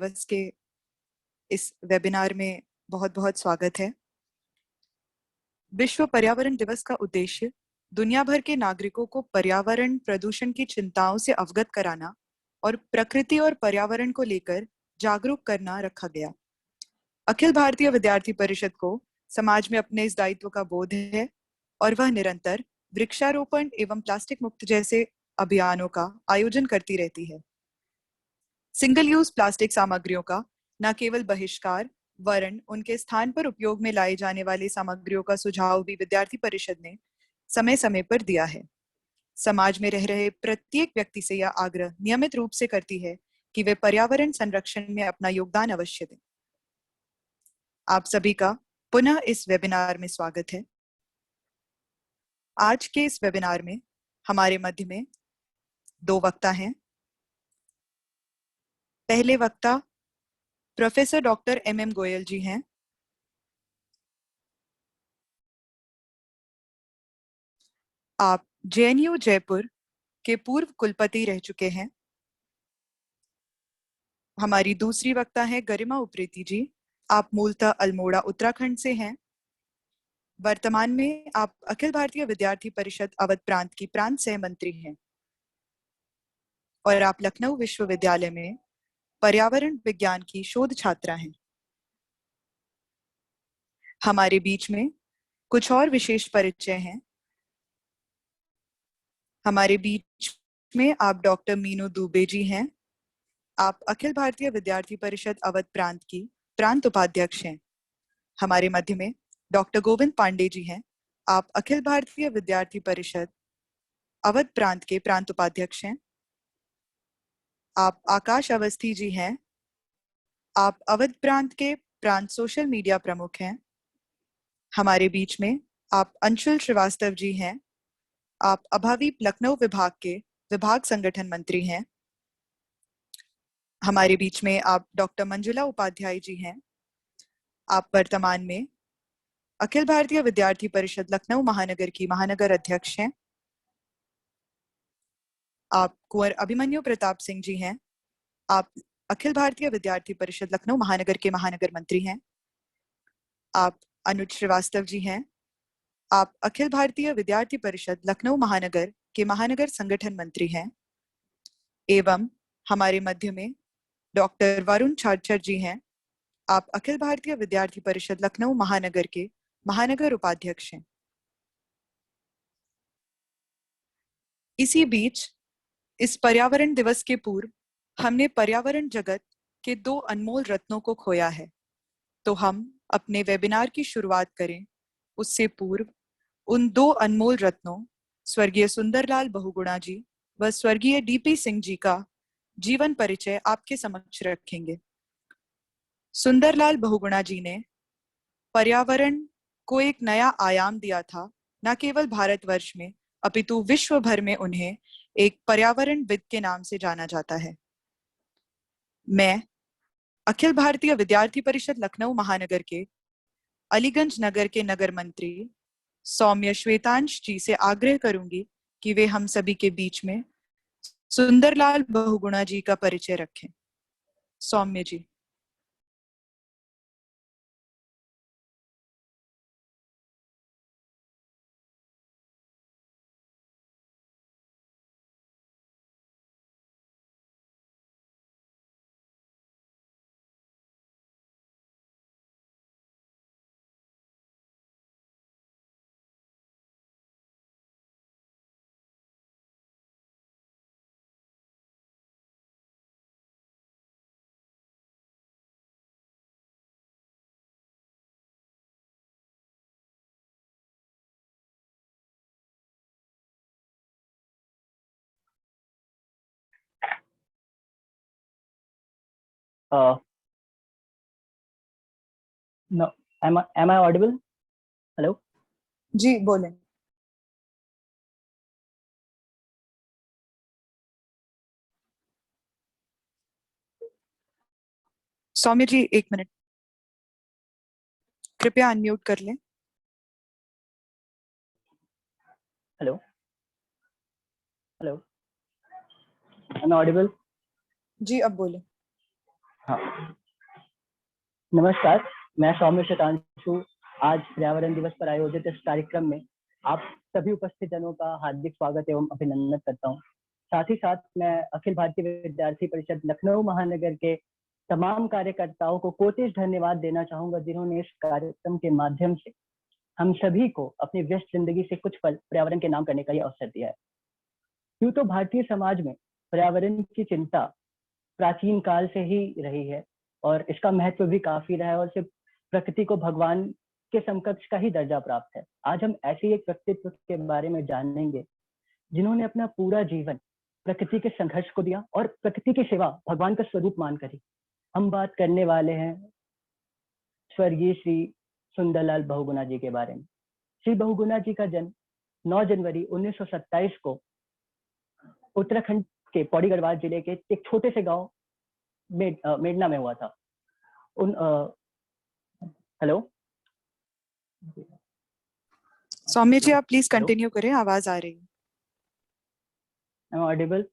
दिवस के इस वेबिनार में बहुत बहुत स्वागत है। विश्व पर्यावरण दिवस का उद्देश्य दुनिया भर के नागरिकों को पर्यावरण प्रदूषण की चिंताओं से अवगत कराना और प्रकृति और पर्यावरण को लेकर जागरूक करना रखा गया। अखिल भारतीय विद्यार्थी परिषद को समाज में अपने इस दायित्व का बोध है और वह निरंतर वृक्षारोपण एवं प्लास्टिक मुक्त जैसे अभियानों का आयोजन करती रहती है। सिंगल यूज प्लास्टिक सामग्रियों का न केवल बहिष्कार वरन उनके स्थान पर उपयोग में लाई जाने वाली सामग्रियों का सुझाव भी विद्यार्थी परिषद ने समय समय पर दिया है। समाज में रह रहे प्रत्येक व्यक्ति से यह आग्रह नियमित रूप से करती है कि वे पर्यावरण संरक्षण में अपना योगदान अवश्य दें। आप सभी का पुनः इस वेबिनार में स्वागत है। आज के इस वेबिनार में हमारे मध्य में दो वक्ता हैं। पहले वक्ता प्रोफेसर डॉक्टर एम गोयल जी हैं। आप जेएनयू जयपुर के पूर्व कुलपति रह चुके हैं। हमारी दूसरी वक्ता है गरिमा उप्रेती जी। आप मूलतः अल्मोड़ा उत्तराखंड से हैं। वर्तमान में आप अखिल भारतीय विद्यार्थी परिषद अवध प्रांत की प्रांत सह मंत्री हैं और आप लखनऊ विश्वविद्यालय में पर्यावरण विज्ञान की शोध छात्रा हैं। हमारे बीच में कुछ और विशेष परिचय हैं। हमारे बीच में आप डॉक्टर मीनू दुबे जी हैं। आप अखिल भारतीय विद्यार्थी परिषद अवध प्रांत की प्रांत उपाध्यक्ष हैं। हमारे मध्य में डॉक्टर गोविंद पांडे जी हैं। आप अखिल भारतीय विद्यार्थी परिषद अवध प्रांत के प्रांत उपाध्यक्ष हैं। आप आकाश अवस्थी जी हैं। आप अवध प्रांत के प्रांत सोशल मीडिया प्रमुख हैं। हमारे बीच में आप अंशुल श्रीवास्तव जी हैं। आप अभावी लखनऊ विभाग के विभाग संगठन मंत्री हैं। हमारे बीच में आप डॉक्टर मंजुला उपाध्याय जी हैं। आप वर्तमान में अखिल भारतीय विद्यार्थी परिषद लखनऊ महानगर की महानगर अध्यक्ष हैं। आप कुंवर अभिमन्यु प्रताप सिंह जी हैं। आप अखिल भारतीय विद्यार्थी परिषद लखनऊ महानगर के महानगर मंत्री हैं। आप अनुज श्रीवास्तव जी हैं। आप अखिल भारतीय विद्यार्थी परिषद लखनऊ महानगर के महानगर संगठन मंत्री हैं। एवं हमारे मध्य में डॉक्टर वरुण छाछर जी हैं। आप अखिल भारतीय विद्यार्थी परिषद लखनऊ महानगर के महानगर उपाध्यक्ष हैं। इसी बीच इस पर्यावरण दिवस के पूर्व हमने पर्यावरण जगत के दो अनमोल रत्नों को खोया है, तो हम अपने वेबिनार की शुरुआत करें उससे पूर्व उन दो अनमोल रत्नों स्वर्गीय सुंदरलाल बहुगुणा जी व स्वर्गीय डीपी सिंह जी का जीवन परिचय आपके समक्ष रखेंगे। सुंदरलाल बहुगुणा जी ने पर्यावरण को एक नया आयाम दिया था। न केवल भारतवर्ष में अपितु विश्व भर में उन्हें एक पर्यावरणविद के नाम से जाना जाता है। मैं अखिल भारतीय विद्यार्थी परिषद लखनऊ महानगर के अलीगंज नगर के नगर मंत्री सौम्य श्वेतांश जी से आग्रह करूंगी कि वे हम सभी के बीच में सुंदरलाल बहुगुणा जी का परिचय रखें। सौम्य जी। No, am I audible? Hello? जी बोलें। सौम्य जी एक मिनट, कृपया अनम्यूट कर लें। Hello? Hello? Am I audible? जी अब बोलें। हाँ, नमस्कार। मैं सौम्य शतांशु आज पर्यावरण दिवस पर आयोजित इस कार्यक्रम में आप सभी उपस्थित जनों का हार्दिक स्वागत एवं अभिनंदन करता हूँ। साथ ही साथ मैं अखिल भारतीय विद्यार्थी परिषद लखनऊ महानगर के तमाम कार्यकर्ताओं को कोटिश धन्यवाद देना चाहूंगा, जिन्होंने इस कार्यक्रम के माध्यम से हम सभी को अपनी व्यस्त जिंदगी से कुछ पल पर्यावरण के नाम करने का ये अवसर दिया है। यूं तो भारतीय समाज में पर्यावरण की चिंता प्राचीन काल से ही रही है और इसका महत्व भी काफी रहा है और सिर्फ प्रकृति को भगवान के समकक्ष का ही दर्जा प्राप्त है। आज हम ऐसे ही एक व्यक्तित्व के बारे में जानेंगे जिन्होंने अपना पूरा जीवन प्रकृति के संघर्ष को दिया और प्रकृति की सेवा भगवान का स्वरूप मान करी। हम बात करने वाले हैं स्वर्गीय श्री सुंदरलाल बहुगुणा जी के बारे में। श्री बहुगुणा जी का जन्म 9 जनवरी 1927 को उत्तराखंड के पौड़ी गढ़वाल जिले के एक छोटे से गांव मेडना में हुआ था। हेलो सौम्य जी, आप प्लीज हेलो, कंटिन्यू करें, आवाज आ रही है। Am audible?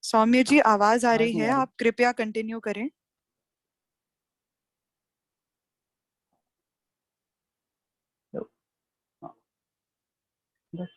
सौम्य जी, आवाज आ आवाज रही नहीं है, आ रही। आप कृपया कंटिन्यू करें। बस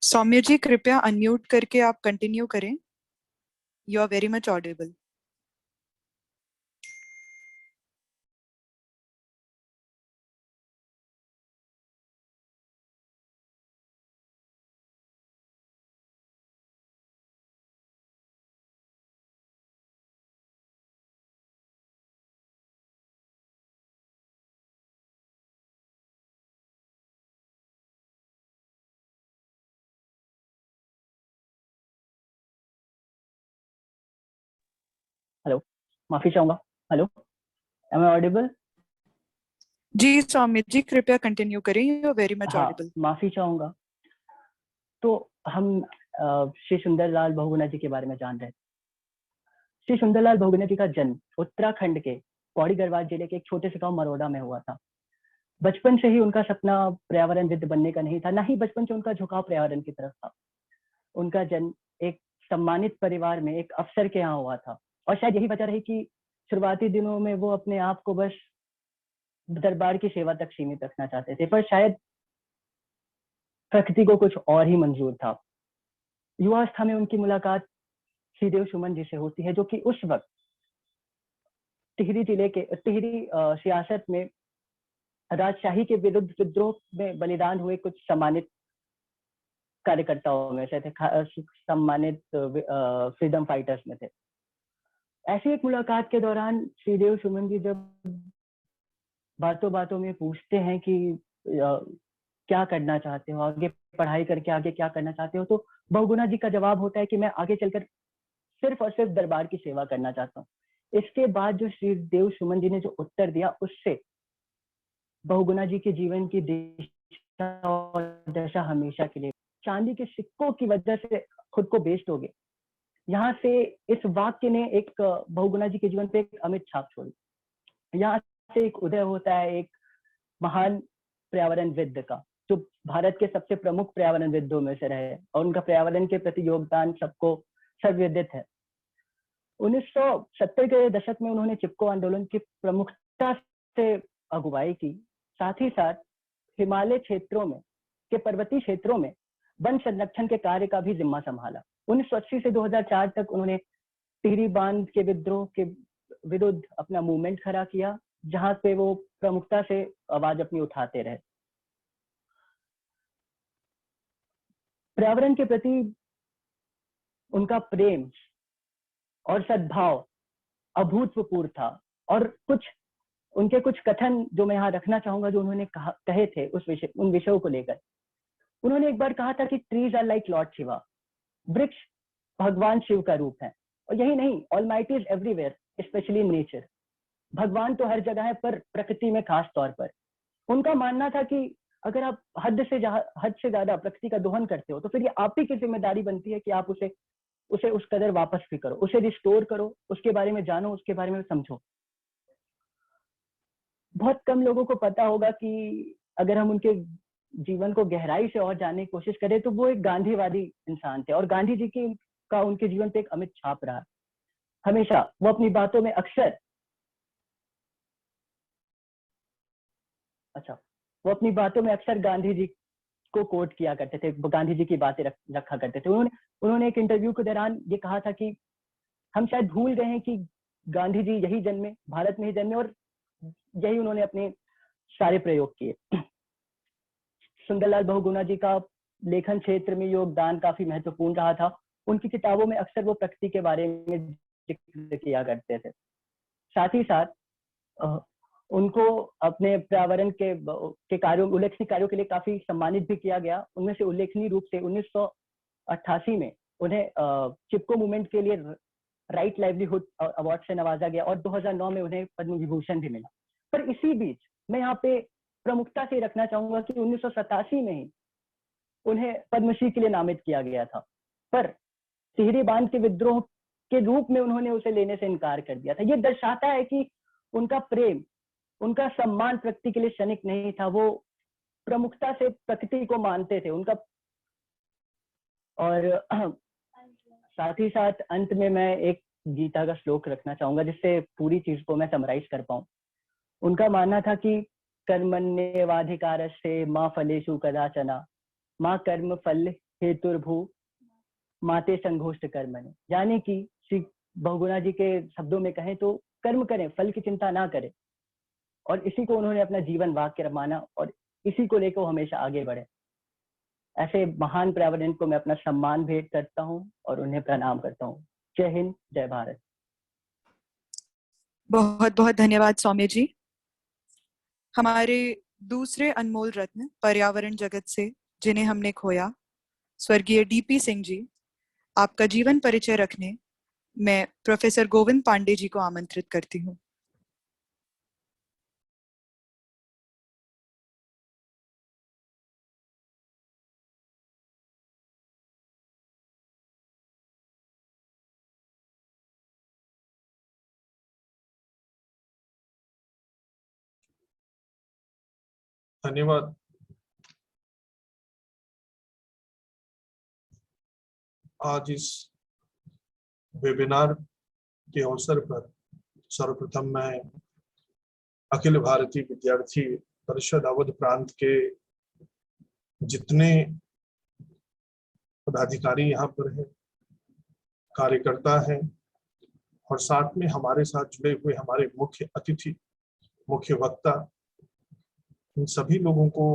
सौम्य जी, कृपया अनम्यूट करके आप कंटिन्यू करें। You are very much audible. Hello, माफी चाहूंगा। Hello, am I audible? जी सौम्य जी, कृपया कंटिन्यू करें, यू आर वेरी मच हाँ, ऑडिबल। माफी चाहूंगा। तो हम श्री सुंदरलाल बहुगुणा जी के बारे में जान रहे हैं। श्री सुंदरलाल बहुगुणा जी का जन्म उत्तराखंड के पौड़ी गढ़वाल जिले के एक छोटे से गांव मरोड़ा में हुआ था। बचपन से ही उनका सपना पर्यावरणविद बनने का नहीं था, ना ही बचपन से उनका झुकाव पर्यावरण की तरफ था। उनका जन्म एक सम्मानित परिवार में एक अफसर के यहाँ हुआ था और शायद यही वजह रही कि शुरुआती दिनों में वो अपने आप को बस दरबार की सेवा तक सीमित रखना चाहते थे, पर शायद प्रकृति को कुछ और ही मंजूर था। युवावस्था में उनकी मुलाकात श्रीदेव सुमन जी से होती है, जो कि उस वक्त टिहरी जिले के टिहरी सियासत में राजशाही के विरुद्ध विद्रोह में बलिदान हुए कुछ सम्मानित कार्यकर्ताओं में से थे, सम्मानित फ्रीडम फाइटर्स में थे। ऐसी एक मुलाकात के दौरान श्रीदेव सुमन जी जब बातों बातों में पूछते हैं कि क्या करना चाहते हो, आगे पढ़ाई करके आगे क्या करना चाहते हो, तो बहुगुणा जी का जवाब होता है कि मैं आगे चलकर सिर्फ और सिर्फ दरबार की सेवा करना चाहता हूँ। इसके बाद जो श्रीदेव सुमन जी ने जो उत्तर दिया, उससे बहुगुणा जी के जीवन की दिशा और दशा हमेशा के लिए चांदी के सिक्कों की वजह से खुद को बेच दोगे। यहाँ से इस वाक्य ने एक बहुगुणा जी के जीवन पे एक अमिट छाप छोड़ी। यहाँ से एक उदय होता है एक महान पर्यावरणविद का, जो भारत के सबसे प्रमुख पर्यावरणविदों में से रहे और उनका पर्यावरण के प्रति योगदान सबको सर्वविदित है। 1970 के दशक में उन्होंने चिपको आंदोलन की प्रमुखता से अगुवाई की। साथ ही साथ हिमालय क्षेत्रों में के पर्वतीय क्षेत्रों में वन संरक्षण के कार्य का भी जिम्मा संभाला। 1980 से 2004 तक उन्होंने टिहरी बांध के विद्रोह के विरुद्ध अपना मूवमेंट खड़ा किया, जहां पे वो प्रमुखता से आवाज अपनी उठाते रहे। पर्यावरण के प्रति उनका प्रेम और सद्भाव अभूतपूर्व था और उनके कुछ कथन जो मैं यहाँ रखना चाहूंगा, जो उन्होंने कहे थे उन विषयों को लेकर। उन्होंने एक बार कहा था कि trees are like lord Shiva, वृक्ष भगवान शिव का रूप है। और यही नहीं, almighty is everywhere specially in nature. भगवान तो हर जगह है पर प्रकृति में खास तौर पर। उनका मानना था कि अगर आप हद से ज्यादा प्रकृति का दोहन करते हो तो फिर ये आप ही की जिम्मेदारी बनती है कि आप उसे उस कदर वापस भी करो, उसे रिस्टोर करो, उसके बारे में जानो, उसके बारे में समझो। बहुत कम लोगों को पता होगा कि अगर हम उनके जीवन को गहराई से और जानने की कोशिश करें तो वो एक गांधीवादी इंसान थे और गांधी जी की का उनके जीवन पे एक अमिट छाप रहा। हमेशा वो अपनी बातों में अक्सर गांधी जी को कोट किया करते थे, गांधी जी की बातें रखा करते थे। उन्होंने एक इंटरव्यू के दौरान ये कहा था कि हम शायद भूल गए हैं कि गांधी जी यही जन्मे, भारत में ही जन्मे और यही उन्होंने अपने सारे प्रयोग किए। सुंदरलाल बहुगुणा जी का लेखन क्षेत्र में योगदान काफी महत्वपूर्ण रहा था। उनकी किताबों में अक्सर वो प्रकृति के बारे में जिक्र किया करते थे। साथ ही साथ उनको अपने पर्यावरण के कार्यों, उल्लेखनीय कार्यों के लिए काफी सम्मानित भी किया गया। उनमें से उल्लेखनीय रूप से 1988 में उन्हें चिपको मूवमेंट के लिए राइट लाइवलीहुड अवार्ड से नवाजा गया और 2009 में उन्हें पद्म विभूषण भी मिला। पर इसी बीच मैं यहाँ पे प्रमुखता से रखना चाहूंगा कि 1987 में ही उन्हें पद्मश्री के लिए नामित किया गया था, पर टिहरी बांध के विद्रोह के रूप में उन्होंने उसे लेने से इनकार कर दिया था। ये दर्शाता है कि उनका प्रेम, उनका सम्मान प्रकृति के लिए क्षणिक नहीं था, वो प्रमुखता से प्रकृति को मानते थे उनका। और साथ ही साथ अंत में मैं एक गीता का श्लोक रखना चाहूंगा जिससे पूरी चीज को मैं समराइज कर पाऊं। उनका मानना था कि कर्मण्येवाधिकारस्ते मा फलेषु कदाचन मा कर्म फल हेतुर्भू माते संघोष्ठ कर्मणि। यानी कि श्री बहुगुणा जी के शब्दों में कहें तो कर्म करें, फल की चिंता ना करें, और इसी को उन्होंने अपना जीवन वाक्य माना और इसी को लेकर हमेशा आगे बढ़े। ऐसे महान पर्यावरण को मैं अपना सम्मान भेंट करता हूं और उन्हें प्रणाम करता हूं। जय हिंद, जय भारत। बहुत बहुत धन्यवाद सौम्य जी। हमारे दूसरे अनमोल रत्न पर्यावरण जगत से जिन्हें हमने खोया, स्वर्गीय डीपी सिंह जी, आपका जीवन परिचय रखने मैं प्रोफेसर गोविंद पांडे जी को आमंत्रित करती हूँ। धन्यवाद। आज इस वेबिनार के अवसर पर सर्वप्रथम मैं अखिल भारतीय विद्यार्थी परिषद अवध प्रांत के जितने पदाधिकारी यहाँ पर हैं, कार्यकर्ता हैं और साथ में हमारे साथ जुड़े हुए हमारे मुख्य अतिथि, मुख्य वक्ता, इन सभी लोगों को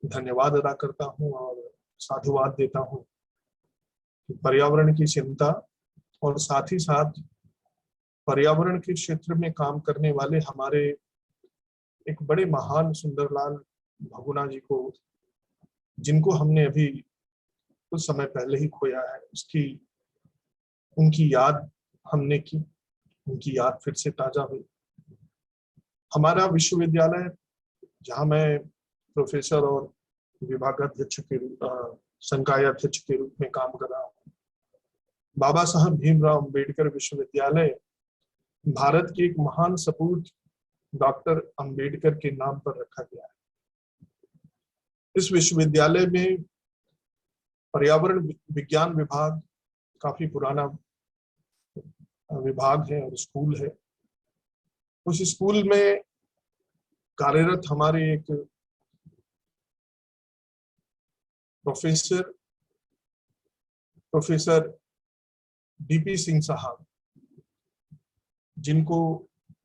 धन्यवाद अदा करता हूँ और साधुवाद देता हूँ। पर्यावरण की चिंता और साथ ही साथ पर्यावरण के क्षेत्र में काम करने वाले हमारे एक बड़े महान सुंदरलाल बहुगुणा जी को, जिनको हमने अभी कुछ समय पहले ही खोया है, उनकी याद हमने की, उनकी याद फिर से ताजा हुई। हमारा विश्वविद्यालय, जहाँ मैं प्रोफेसर और विभागाध्यक्ष के संकाय अध्यक्ष के रूप में काम कर रहा हूँ, बाबा साहब भीमराव अंबेडकर विश्वविद्यालय भारत के एक महान सपूत डॉक्टर अंबेडकर के नाम पर रखा गया है। इस विश्वविद्यालय में पर्यावरण विज्ञान विभाग काफी पुराना विभाग है और स्कूल है। उस स्कूल में कार्यरत हमारे एक प्रोफेसर डीपी सिंह साहब, जिनको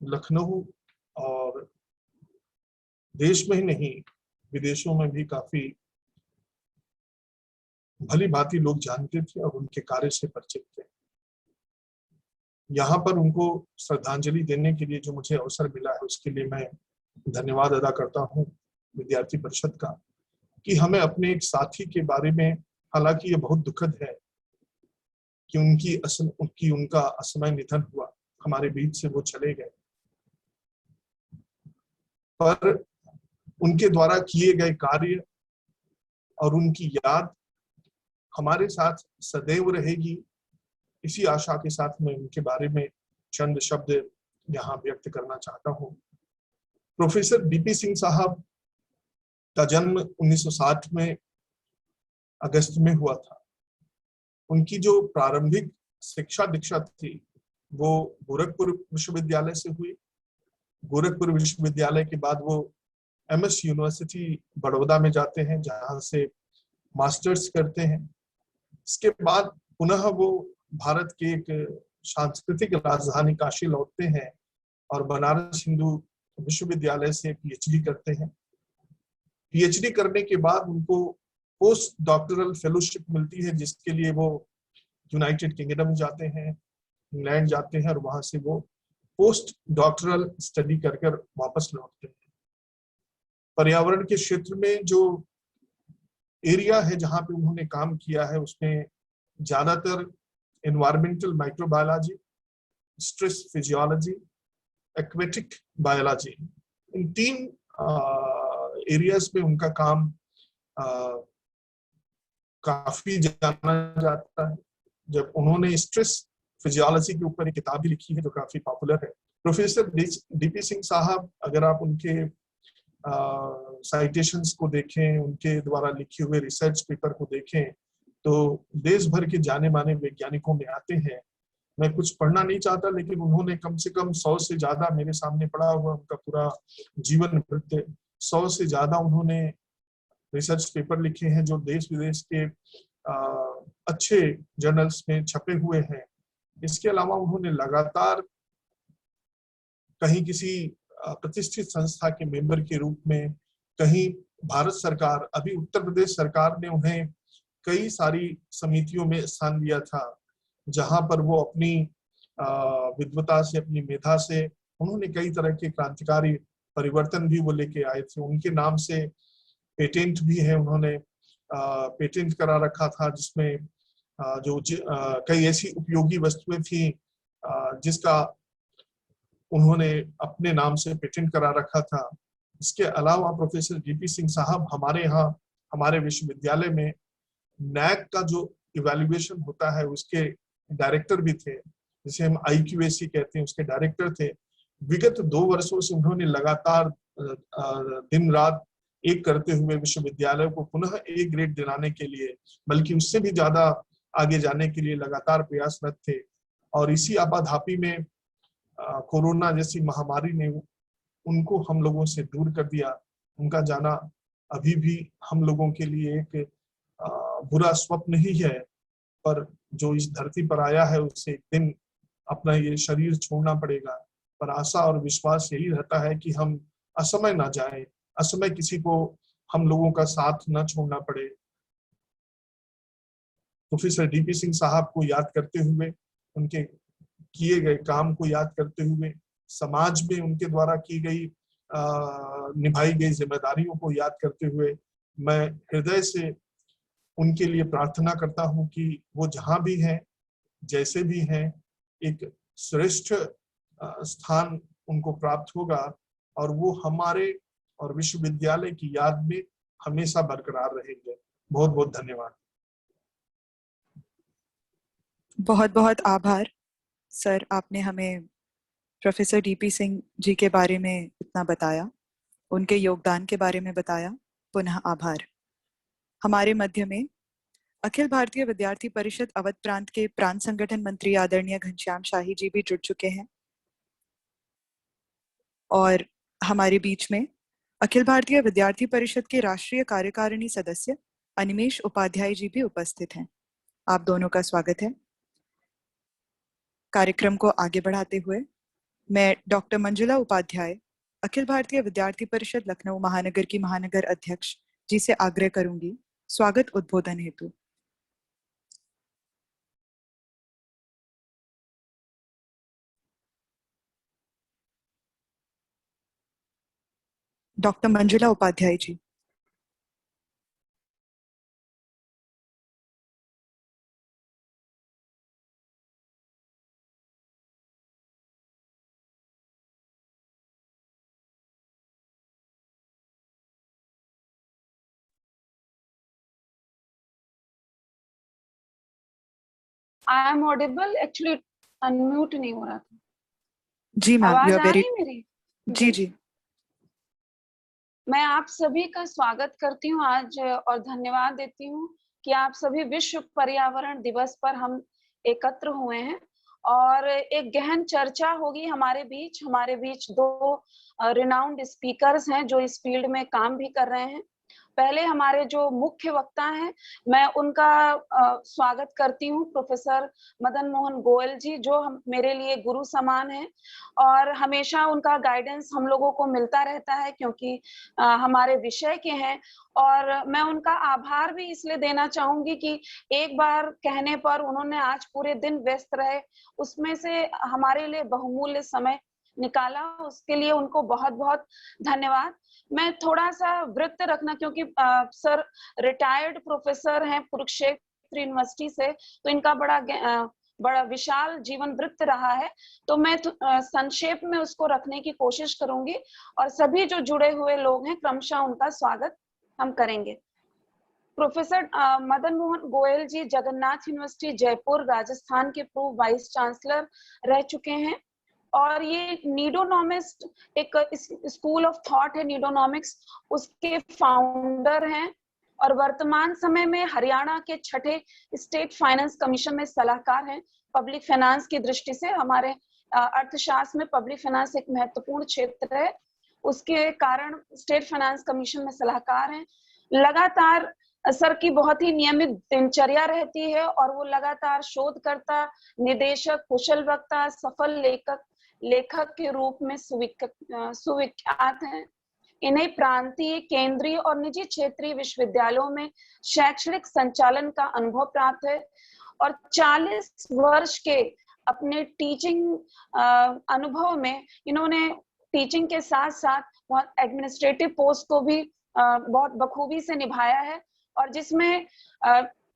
लखनऊ और देश में ही नहीं विदेशों में भी काफी भली भांति लोग जानते थे और उनके कार्य से परिचित थे। यहाँ पर उनको श्रद्धांजलि देने के लिए जो मुझे अवसर मिला है उसके लिए मैं धन्यवाद अदा करता हूँ विद्यार्थी परिषद का, कि हमें अपने एक साथी के बारे में, हालांकि ये बहुत दुखद है कि उनका असमय निधन हुआ, हमारे बीच से वो चले गए, पर उनके द्वारा किए गए कार्य और उनकी याद हमारे साथ सदैव रहेगी। इसी आशा के साथ मैं उनके बारे में चंद शब्द यहाँ व्यक्त करना चाहता हूँ। प्रोफेसर डीपी सिंह साहब का जन्म 1960 में अगस्त में हुआ था। उनकी जो प्रारंभिक शिक्षा दीक्षा थी वो गोरखपुर विश्वविद्यालय से हुई। गोरखपुर विश्वविद्यालय के बाद वो एमएस यूनिवर्सिटी बड़ौदा में जाते हैं, जहां से मास्टर्स करते हैं। इसके बाद पुनः वो भारत के एक सांस्कृतिक राजधानी काशी लौटते हैं और बनारस हिंदू विश्वविद्यालय से पीएचडी करते हैं। पीएचडी करने के बाद उनको पोस्ट डॉक्टरल फेलोशिप मिलती है, जिसके लिए वो यूनाइटेड किंगडम जाते हैं, इंग्लैंड जाते हैं और वहां से वो पोस्ट डॉक्टरल स्टडी कर वापस लौटते हैं। पर्यावरण के क्षेत्र में जो एरिया है जहां पे उन्होंने काम किया है, उसमें ज्यादातर environmental microbiology, stress physiology, aquatic biology, इन 3 एरियाज में उनका काम काफी जाना जाता है। जब उन्होंने स्ट्रेस फिजियोलॉजी के ऊपर एक किताब भी लिखी है जो काफी पॉपुलर है। प्रोफेसर डीपी सिंह साहब, अगर आप उनके साइटेशंस को देखें, उनके द्वारा लिखे हुए रिसर्च पेपर को देखें, तो देश भर के जाने माने वैज्ञानिकों में आते हैं। मैं कुछ पढ़ना नहीं चाहता, लेकिन उन्होंने कम से कम 100 से ज्यादा, मेरे सामने पड़ा हुआ उनका पूरा जीवन वृत्त, 100 से ज्यादा उन्होंने रिसर्च पेपर लिखे हैं जो देश विदेश के अच्छे जर्नल्स में छपे हुए हैं। इसके अलावा उन्होंने लगातार कहीं किसी प्रतिष्ठित संस्था के मेंबर के रूप में, कहीं भारत सरकार, अभी उत्तर प्रदेश सरकार ने उन्हें कई सारी समितियों में स्थान दिया था, जहां पर वो अपनी विद्वता से, अपनी मेधा से उन्होंने कई तरह के क्रांतिकारी परिवर्तन भी वो लेके आए थे। उनके नाम से पेटेंट भी है, उन्होंने पेटेंट करा रखा था, जिसमें कई ऐसी उपयोगी वस्तुएं थी जिसका उन्होंने अपने नाम से पेटेंट करा रखा था। इसके अलावा प्रोफेसर डीपी सिंह साहब हमारे यहाँ, हमारे विश्वविद्यालय में नैक का जो इवैल्यूएशन होता है उसके डायरेक्टर भी थे, जिसे हम IQAC कहते हैं, उसके डायरेक्टर थे। विगत 2 वर्षों से उन्होंने लगातार दिन रात एक करते हुए विश्वविद्यालय को पुनः A ग्रेड दिलाने के लिए, बल्कि उससे भी ज्यादा आगे जाने के लिए लगातार प्रयासरत थे। और इसी आपाधापी में कोरोना जैसी महामारी ने उनको हम लोगों से दूर कर दिया। उनका जाना अभी भी हम लोगों के लिए एक बुरा स्वप्न ही है, पर जो इस धरती पर आया है उसे एक दिन अपना ये शरीर छोड़ना पड़ेगा। पर आशा और विश्वास यही रहता है कि हम असमय ना जाएं, असमय किसी को हम लोगों का साथ ना छोड़ना पड़े। प्रोफेसर डीपी सिंह साहब को याद करते हुए, उनके किए गए काम को याद करते हुए, समाज में उनके द्वारा की गई निभाई गई जिम्मेदारियों को याद करते हुए, मैं हृदय से उनके लिए प्रार्थना करता हूं कि वो जहां भी हैं, जैसे भी हैं, एक श्रेष्ठ स्थान उनको प्राप्त होगा और वो हमारे और विश्वविद्यालय की याद में हमेशा बरकरार रहेंगे। बहुत बहुत धन्यवाद। बहुत बहुत आभार सर, आपने हमें प्रोफेसर डीपी सिंह जी के बारे में इतना बताया, उनके योगदान के बारे में बताया। पुनः आभार। हमारे मध्य में अखिल भारतीय विद्यार्थी परिषद अवध प्रांत के प्रांत संगठन मंत्री आदरणीय घनश्याम शाही जी भी जुड़ चुके हैं, और हमारे बीच में अखिल भारतीय विद्यार्थी परिषद के राष्ट्रीय कार्यकारिणी सदस्य अनिमेश उपाध्याय जी भी उपस्थित हैं। आप दोनों का स्वागत है। कार्यक्रम को आगे बढ़ाते हुए मैं डॉक्टर मंजुला उपाध्याय, अखिल भारतीय विद्यार्थी परिषद लखनऊ महानगर की महानगर अध्यक्ष जी से आग्रह करूंगी स्वागत उद्बोधन हेतु। Doctor Manjula Upadhyay ji. I am audible? Actually unmute नहीं हो रहा था। जी मैम, आवाज यू आर आ वेरी। रही मेरी? जी जी। मैं आप सभी का स्वागत करती हूँ आज और धन्यवाद देती हूँ कि आप सभी विश्व पर्यावरण दिवस पर हम एकत्र हुए हैं और एक गहन चर्चा होगी हमारे बीच दो रिनाउंड स्पीकर्स हैं जो इस फील्ड में काम भी कर रहे हैं। पहले हमारे जो मुख्य वक्ता हैं, मैं उनका स्वागत करती हूँ, प्रोफेसर मदन मोहन गोयल जी, जो मेरे लिए गुरु समान हैं और हमेशा उनका गाइडेंस हम लोगों को मिलता रहता है क्योंकि हमारे विषय के हैं। और मैं उनका आभार भी इसलिए देना चाहूंगी कि एक बार कहने पर उन्होंने आज पूरे दिन व्यस्त रहे, उसमें से हमारे लिए बहुमूल्य समय निकाला, उसके लिए उनको बहुत बहुत धन्यवाद। मैं थोड़ा सा वृत्त रखना, क्योंकि सर रिटायर्ड प्रोफेसर हैं कुरुक्षेत्र यूनिवर्सिटी से, तो इनका बड़ा विशाल जीवन वृत्त रहा है, तो मैं संक्षेप में उसको रखने की कोशिश करूंगी और सभी जो जुड़े हुए लोग हैं क्रमशः उनका स्वागत हम करेंगे। प्रोफेसर मदन मोहन गोयल जी जगन्नाथ यूनिवर्सिटी जयपुर राजस्थान के पूर्व वाइस चांसलर रह चुके हैं और ये नीडोनॉमिस्ट एक स्कूल ऑफ थॉट है, नीडोनॉमिक्स, उसके फाउंडर हैं और वर्तमान समय में हरियाणा के 6ठे स्टेट फाइनेंस कमीशन में सलाहकार हैं। पब्लिक फाइनेंस की दृष्टि से हमारे अर्थशास्त्र में पब्लिक फाइनेंस एक महत्वपूर्ण क्षेत्र है, उसके कारण स्टेट फाइनेंस कमीशन में सलाहकार हैं। लगातार सर की बहुत ही नियमित दिनचर्या रहती है और वो लगातार शोधकर्ता, निदेशक, कुशल वक्ता, सफल लेखक के रूप में सुविख्यात हैं। इन्हें प्रांतीय, केंद्रीय और निजी क्षेत्रीय विश्वविद्यालयों में शैक्षणिक संचालन का अनुभव प्राप्त है और 40 वर्ष के अपने टीचिंग अनुभव में इन्होंने टीचिंग के साथ साथ एडमिनिस्ट्रेटिव पोस्ट को भी बहुत बखूबी से निभाया है और जिसमें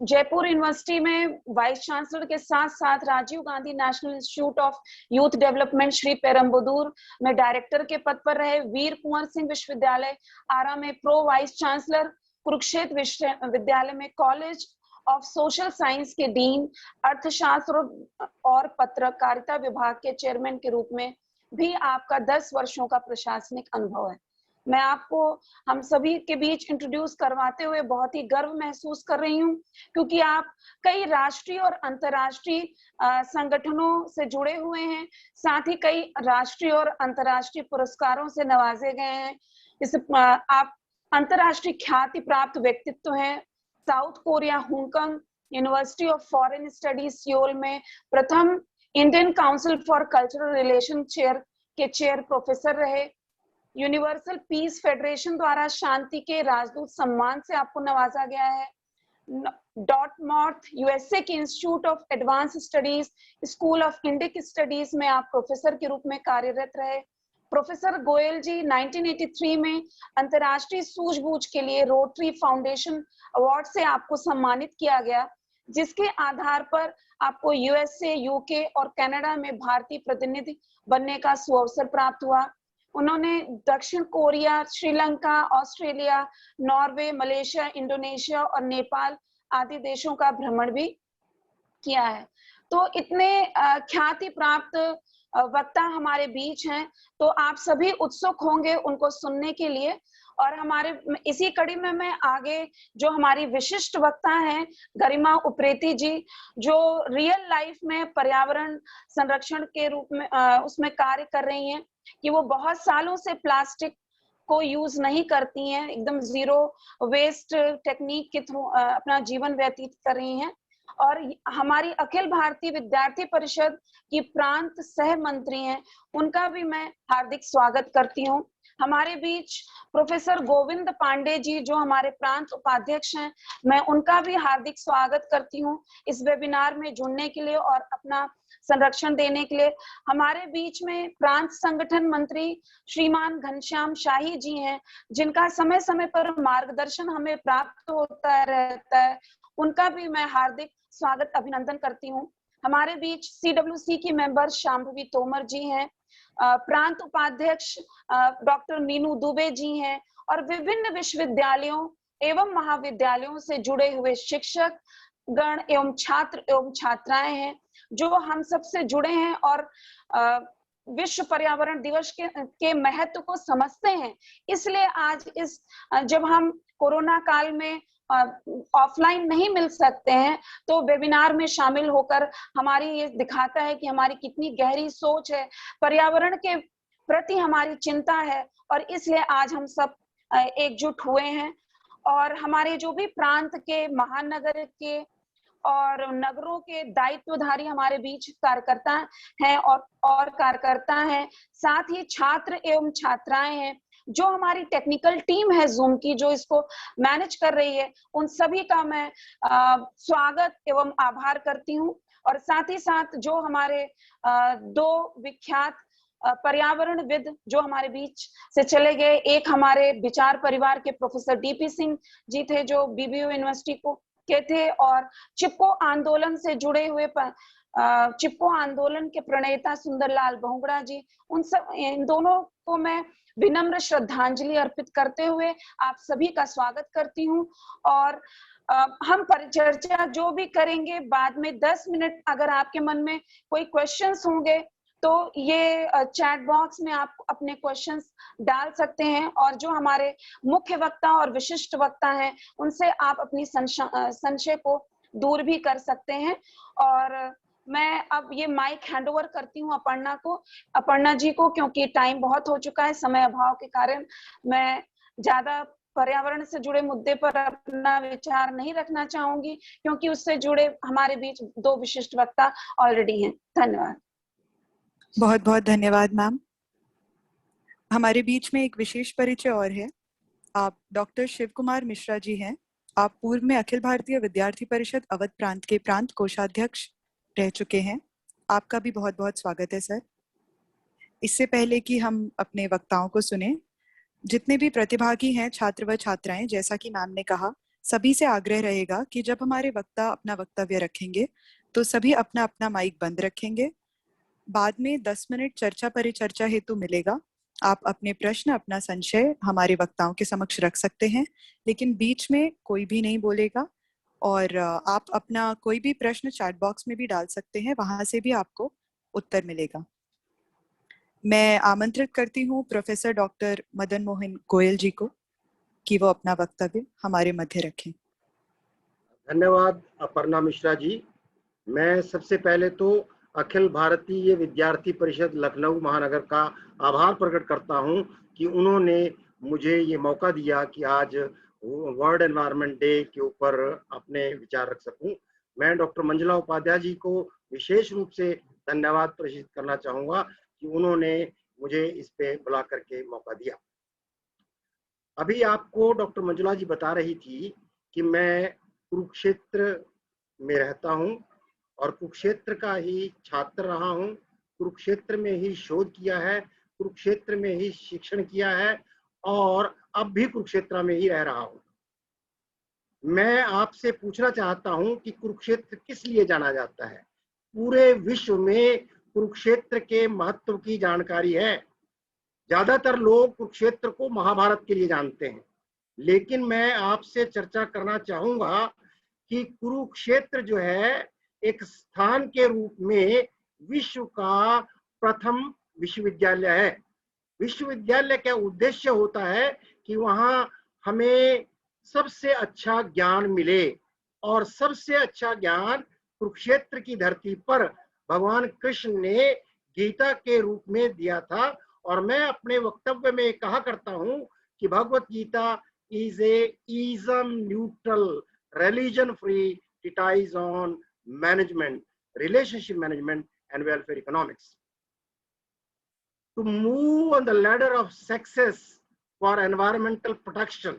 जयपुर यूनिवर्सिटी में वाइस चांसलर के साथ साथ Rajiv Gandhi national institute of youth development Sriperumbudur में डायरेक्टर के पद पर रहे, वीर कुंवर सिंह विश्वविद्यालय आरा में प्रो वाइस चांसलर, कुरुक्षेत्र विश्वविद्यालय में कॉलेज ऑफ सोशल साइंस के डीन, अर्थशास्त्र और पत्रकारिता विभाग के चेयरमैन के रूप में भी आपका 10 वर्षों का प्रशासनिक अनुभव है। मैं आपको हम सभी के बीच इंट्रोड्यूस करवाते हुए बहुत ही गर्व महसूस कर रही हूँ क्योंकि आप कई राष्ट्रीय और अंतर्राष्ट्रीय संगठनों से जुड़े हुए हैं, साथ ही कई राष्ट्रीय और अंतर्राष्ट्रीय पुरस्कारों से नवाजे गए हैं। आप अंतर्राष्ट्रीय ख्याति प्राप्त व्यक्तित्व हैं। South Korea Hong Kong university of foreign studies Seoul में प्रथम Indian council for cultural relation chair professor रहे। यूनिवर्सल पीस फेडरेशन द्वारा शांति के राजदूत सम्मान से आपको नवाजा गया है। डॉटमॉर्थ यूएसए के institute of advance studies school of Indic studies में आप प्रोफेसर के रूप में कार्यरत रहे। प्रोफेसर गोयल जी 1983 में अंतर्राष्ट्रीय सूझबूझ के लिए रोटरी फाउंडेशन अवार्ड से आपको सम्मानित किया गया, जिसके आधार पर आपको यूएसए, यूके और कनाडा में भारतीय प्रतिनिधि बनने का सुअवसर प्राप्त हुआ। उन्होंने दक्षिण Korea, Sri Lanka, Australia, Norway, Malaysia, Indonesia और नेपाल आदि देशों का भ्रमण भी किया है। तो इतने ख्याति प्राप्त वक्ता हमारे बीच हैं, तो आप सभी उत्सुक होंगे उनको सुनने के लिए। और हमारे इसी कड़ी में मैं आगे जो हमारी विशिष्ट वक्ता हैं गरिमा उप्रेती जी, जो रियल लाइफ में पर्यावरण संरक्षण के रूप में उसमें कार्य कर रही हैं कि वो बहुत सालों से प्लास्टिक को यूज नहीं करती हैं, एकदम जीरो वेस्ट टेक्निक के थ्रू अपना जीवन व्यतीत कर रही हैं। और हमारी अखिल भारतीय विद्यार्थी परिषद की प्रांत सह मंत्री हैं, उनका भी मैं हार्दिक स्वागत करती हूँ। हमारे बीच प्रोफेसर गोविंद पांडे जी जो हमारे प्रांत उपाध्यक्ष हैं, मैं उनका भी हार्दिक स्वागत करती हूँ इस वेबिनार में जुड़ने के लिए और अपना संरक्षण देने के लिए। हमारे बीच में प्रांत संगठन मंत्री श्रीमान घनश्याम शाही जी हैं, जिनका समय समय पर मार्गदर्शन हमें प्राप्त होता रहता है, उनका भी मैं हार्दिक स्वागत अभिनंदन करती हूँ। हमारे बीच CWC की मेंबर शांभवी तोमर जी हैं, प्रांत उपाध्यक्ष डॉक्टर मीनू दुबे जी हैं और विभिन्न विश्वविद्यालयों एवं महाविद्यालयों से जुड़े हुए शिक्षक, गण एवं छात्र एवं छात्राएं हैं जो हम सबसे जुड़े हैं और विश्व पर्यावरण दिवस के महत्व को समझते हैं। इसलिए आज जब हम कोरोना काल में ऑफलाइन नहीं मिल सकते हैं तो वेबिनार में शामिल होकर हमारी ये दिखाता है कि हमारी कितनी गहरी सोच है, पर्यावरण के प्रति हमारी चिंता है, और इसलिए आज हम सब एकजुट हुए हैं। और हमारे जो भी प्रांत के, महानगर के और नगरों के दायित्वधारी हमारे बीच कार्यकर्ता हैं और कार्यकर्ता हैं, साथ ही छात्र एवं छात्राएं हैं, जो हमारी टेक्निकल टीम है जूम की जो इसको मैनेज कर रही है, उन सभी का मैं स्वागत एवं आभार करती हूँ। और साथ ही साथ जो हमारे दो विख्यात पर्यावरणविद जो हमारे बीच से चले गए, एक हमारे विचार परिवार के प्रोफेसर डीपी सिंह जी थे जो बीबीयू यूनिवर्सिटी के थे, और चिपको आंदोलन से जुड़े हुए चिपको आंदोलन के प्रणेता सुंदरलाल बहुगुणा जी, इन दोनों को मैं विनम्र श्रद्धांजलि अर्पित करते हुए आप सभी का स्वागत करती हूँ। और हम परिचर्चा जो भी करेंगे बाद में 10 मिनट अगर आपके मन में कोई क्वेश्चंस होंगे तो ये चैट बॉक्स में आप अपने क्वेश्चंस डाल सकते हैं, और जो हमारे मुख्य वक्ता और विशिष्ट वक्ता हैं उनसे आप अपनी संशय को दूर भी कर सकते हैं। और मैं अब ये माइक हैंडओवर करती हूँ अपर्णा जी को, क्योंकि टाइम बहुत हो चुका है, समय अभाव के कारण मैं ज्यादा पर्यावरण से जुड़े मुद्दे पर अपना विचार नहीं रखना चाहूंगी, क्योंकि उससे जुड़े हमारे बीच दो विशिष्ट वक्ता ऑलरेडी हैं। धन्यवाद। बहुत बहुत धन्यवाद मैम। हमारे बीच में एक विशेष परिचय और है। आप डॉक्टर शिव कुमार मिश्रा जी हैं। आप पूर्व में अखिल भारतीय विद्यार्थी परिषद अवध प्रांत के प्रांत कोषाध्यक्ष रह चुके हैं। आपका भी बहुत बहुत स्वागत है सर। इससे पहले कि हम अपने वक्ताओं को सुने, जितने भी प्रतिभागी हैं छात्र व छात्राएं, जैसा कि मैम ने कहा, सभी से आग्रह रहेगा कि जब हमारे वक्ता अपना वक्तव्य रखेंगे तो सभी अपना अपना माइक बंद रखेंगे। बाद में 10 मिनट चर्चा परिचर्चा हेतु मिलेगा। आप अपने प्रश्न, अपना संशय हमारे वक्ताओं के समक्ष रख सकते हैं, लेकिन बीच में कोई भी नहीं बोलेगा। और आप अपना कोई भी प्रश्न चैट बॉक्स में भी डाल सकते हैं, वहां से भी आपको उत्तर मिलेगा। मैं आमंत्रित करती हूँ प्रोफेसर डॉक्टर मदन मोहन गोयल जी को कि वो अपना वक्तव्य हमारे मध्य रखें। धन्यवाद अपर्णा मिश्रा जी। मैं सबसे पहले तो अखिल भारतीय विद्यार्थी परिषद लखनऊ महानगर का आभार प्रकट करता हूं कि उन्होंने मुझे ये मौका दिया कि आज वर्ल्ड एनवायरनमेंट डे के ऊपर अपने विचार रख सकूं। मैं डॉक्टर मंजुला उपाध्याय जी को विशेष रूप से धन्यवाद प्रेषित करना चाहूंगा कि उन्होंने मुझे इस पे बुला करके मौका दिया। अभी आपको डॉक्टर मंजुला जी बता रही थी कि मैं कुरुक्षेत्र में रहता हूं और कुरुक्षेत्र का ही छात्र रहा हूं, कुरुक्षेत्र में ही शोध किया है, कुरुक्षेत्र में ही शिक्षण किया है और अब भी कुरुक्षेत्र में ही रह रहा हूं। मैं आपसे पूछना चाहता हूं कि कुरुक्षेत्र किस लिए जाना जाता है। पूरे विश्व में कुरुक्षेत्र के महत्व की जानकारी है। ज्यादातर लोग कुरुक्षेत्र को महाभारत के लिए जानते हैं, लेकिन मैं आपसे चर्चा करना चाहूंगा कि कुरुक्षेत्र जो है एक स्थान के रूप में विश्व का प्रथम विश्वविद्यालय है। विश्वविद्यालय का उद्देश्य होता है कि वहां हमें सबसे अच्छा ज्ञान मिले, और सबसे अच्छा ज्ञान कुरुक्षेत्र की धरती पर भगवान कृष्ण ने गीता के रूप में दिया था। और मैं अपने वक्तव्य में कहा करता हूं कि Bhagavad Gita is a ism neutral religion free treatise on management, relationship management and welfare economics. To move on the ladder of success for environmental protection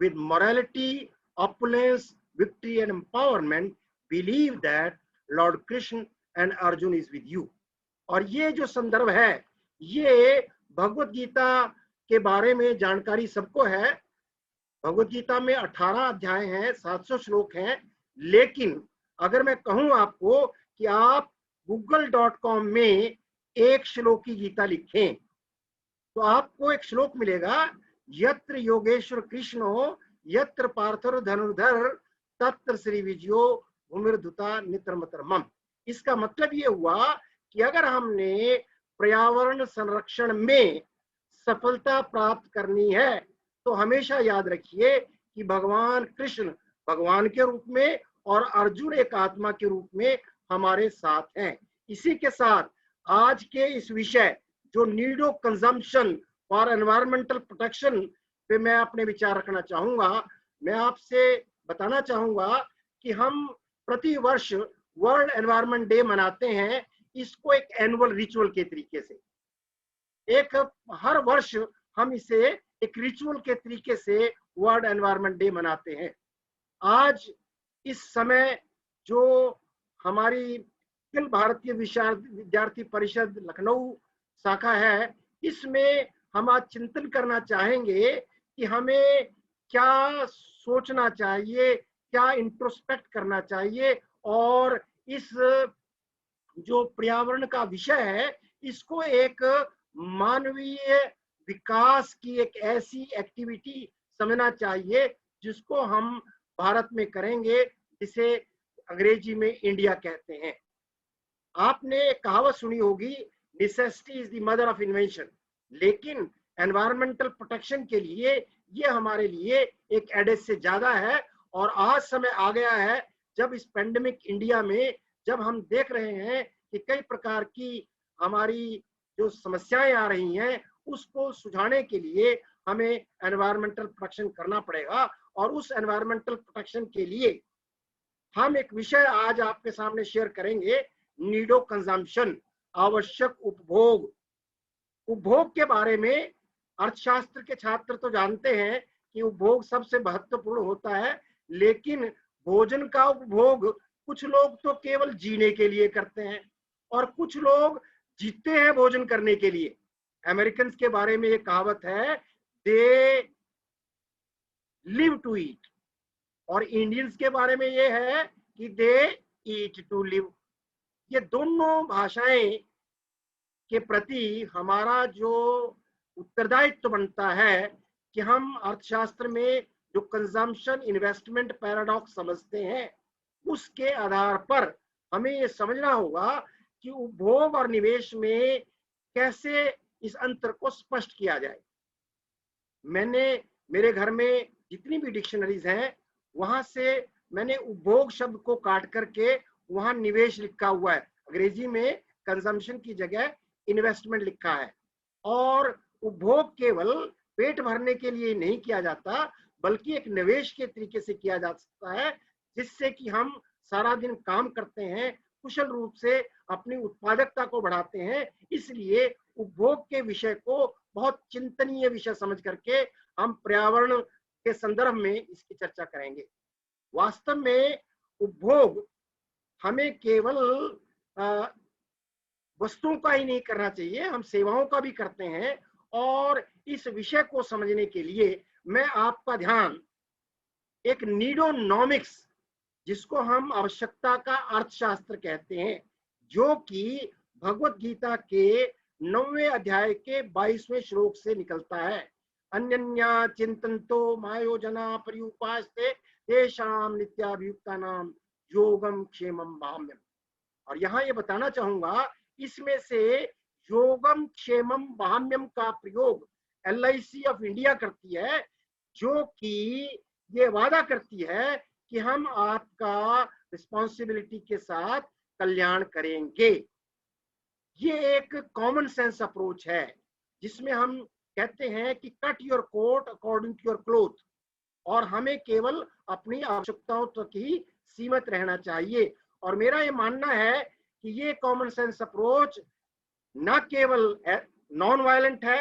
with morality, opulence, victory and empowerment, believe that Lord Krishna and Arjun is with you. और ये जो संदर्भ है ये भगवत गीता के बारे में जानकारी सबको है। भगवत गीता में 18 अध्याय हैं, 700 श्लोक हैं, लेकिन अगर मैं कहूं आपको कि आप google.com में एक श्लोक की गीता लिखें तो आपको एक श्लोक मिलेगा, यत्र योगेश्वर कृष्णो यत्र पार्थो धनुर्धर तत्र श्री विजयो भूमिर्धुता नित्रमतरमम। इसका मतलब ये हुआ कि अगर हमने पर्यावरण संरक्षण में सफलता प्राप्त करनी है तो हमेशा याद रखिए कि भगवान कृष्ण भगवान के रूप में और अर्जुन एक आत्मा के रूप में हमारे साथ हैं। इसी के साथ आज के इस विषय जो need of consumption for environmental protection पे मैं अपने विचार रखना चाहूंगा। मैं आपसे बताना चाहूंगा कि हम प्रति वर्ष वर्ल्ड एनवायरनमेंट डे मनाते हैं, इसको एक एनुअल रिचुअल के तरीके से। एक हर वर्ष हम इसे एक रिचुअल के तरीके से वर्ल्ड एनवायरनमेंट डे मनाते हैं। आज इस समय जो हमारी अखिल भारतीय विद्यार्थी परिषद लखनऊ शाखा है, इसमें हम आज चिंतन करना चाहेंगे कि हमें क्या सोचना चाहिए, क्या इंट्रोस्पेक्ट करना चाहिए, और इस जो पर्यावरण का विषय है इसको एक मानवीय विकास की एक ऐसी एक्टिविटी समझना चाहिए जिसको हम भारत में करेंगे, जिसे अंग्रेजी में इंडिया कहते हैं। आपने एक कहावत सुनी होगी, necessity is the mother of invention, लेकिन एनवायरमेंटल प्रोटेक्शन के लिए ये हमारे लिए एक एडेज से ज्यादा है। और आज समय आ गया है जब इस पेंडेमिक इंडिया में जब हम देख रहे हैं कि कई प्रकार की हमारी जो समस्याएं आ रही हैं उसको सुझाने के लिए हमें एनवायरमेंटल प्रोटेक्शन करना पड़ेगा। और उस एनवायरमेंटल प्रोटेक्शन के लिए हम एक विषय आज आपके सामने शेयर करेंगे, नीड ऑफ कंजम्पशन, आवश्यक उपभोग। उपभोग के बारे में अर्थशास्त्र के छात्र तो जानते हैं कि उपभोग सबसे महत्वपूर्ण होता है, लेकिन भोजन का उपभोग कुछ लोग तो केवल जीने के लिए करते हैं और कुछ लोग जीते हैं भोजन करने के लिए। अमेरिकन के बारे में एक कहावत है, दे लिव टू ईट, और इंडियंस के बारे में ये है कि दे ईट टू लिव। ये दोनों भाषाएं के प्रति हमारा जो उत्तरदायित्व बनता है कि हम अर्थशास्त्र में जो कंजम्पशन इन्वेस्टमेंट पैराडॉक्स समझते हैं, उसके आधार पर हमें ये समझना होगा कि उपभोग और निवेश में कैसे इस अंतर को स्पष्ट किया जाए। मैंने मेरे घर में जितनी भी डिक्शनरीज हैं वहां से मैंने उपभोग शब्द को काट करके वहां निवेश लिखा हुआ है, अंग्रेजी में कंजम्पशन की जगह इन्वेस्टमेंट लिखा है। और उपभोग केवल पेट भरने के लिए नहीं किया जाता, बल्कि एक निवेश के तरीके से किया जा सकता है, जिससे कि हम सारा दिन काम करते हैं, कुशल रूप से अपनी उत्पादकता को बढ़ाते हैं। इसलिए उपभोग के विषय को बहुत चिंतनीय विषय समझ करके हम पर्यावरण के संदर्भ में इसकी चर्चा करेंगे। वास्तव में उपभोग हमें केवल वस्तुओं का ही नहीं करना चाहिए, हम सेवाओं का भी करते हैं। और इस विषय को समझने के लिए मैं आपका ध्यान एक नीडोनॉमिक्स, जिसको हम आवश्यकता का अर्थशास्त्र कहते हैं, जो कि भगवत गीता के 9वें अध्याय के 22वें श्लोक से निकलता है। अन्यन्या चिंतन्तो मायोजना पर्युपास्ते तेषां नित्याभियुक्तानां योगम क्षेमम भाम्यम। और यहाँ ये बताना चाहूंगा, इसमें से योगम क्षेमम भाम्यम का प्रयोग LIC ऑफ इंडिया करती है, जो कि ये वादा करती है कि हम आपका रिस्पॉन्सिबिलिटी के साथ कल्याण करेंगे। ये एक कॉमन सेंस अप्रोच है, जिसमें हम कहते हैं कि cut your coat according to your cloth, और हमें केवल अपनी आवश्यकताओं तक ही सीमित रहना चाहिए। और मेरा ये मानना है कि ये कॉमन सेंस अप्रोच न केवल नॉन वायलेंट है,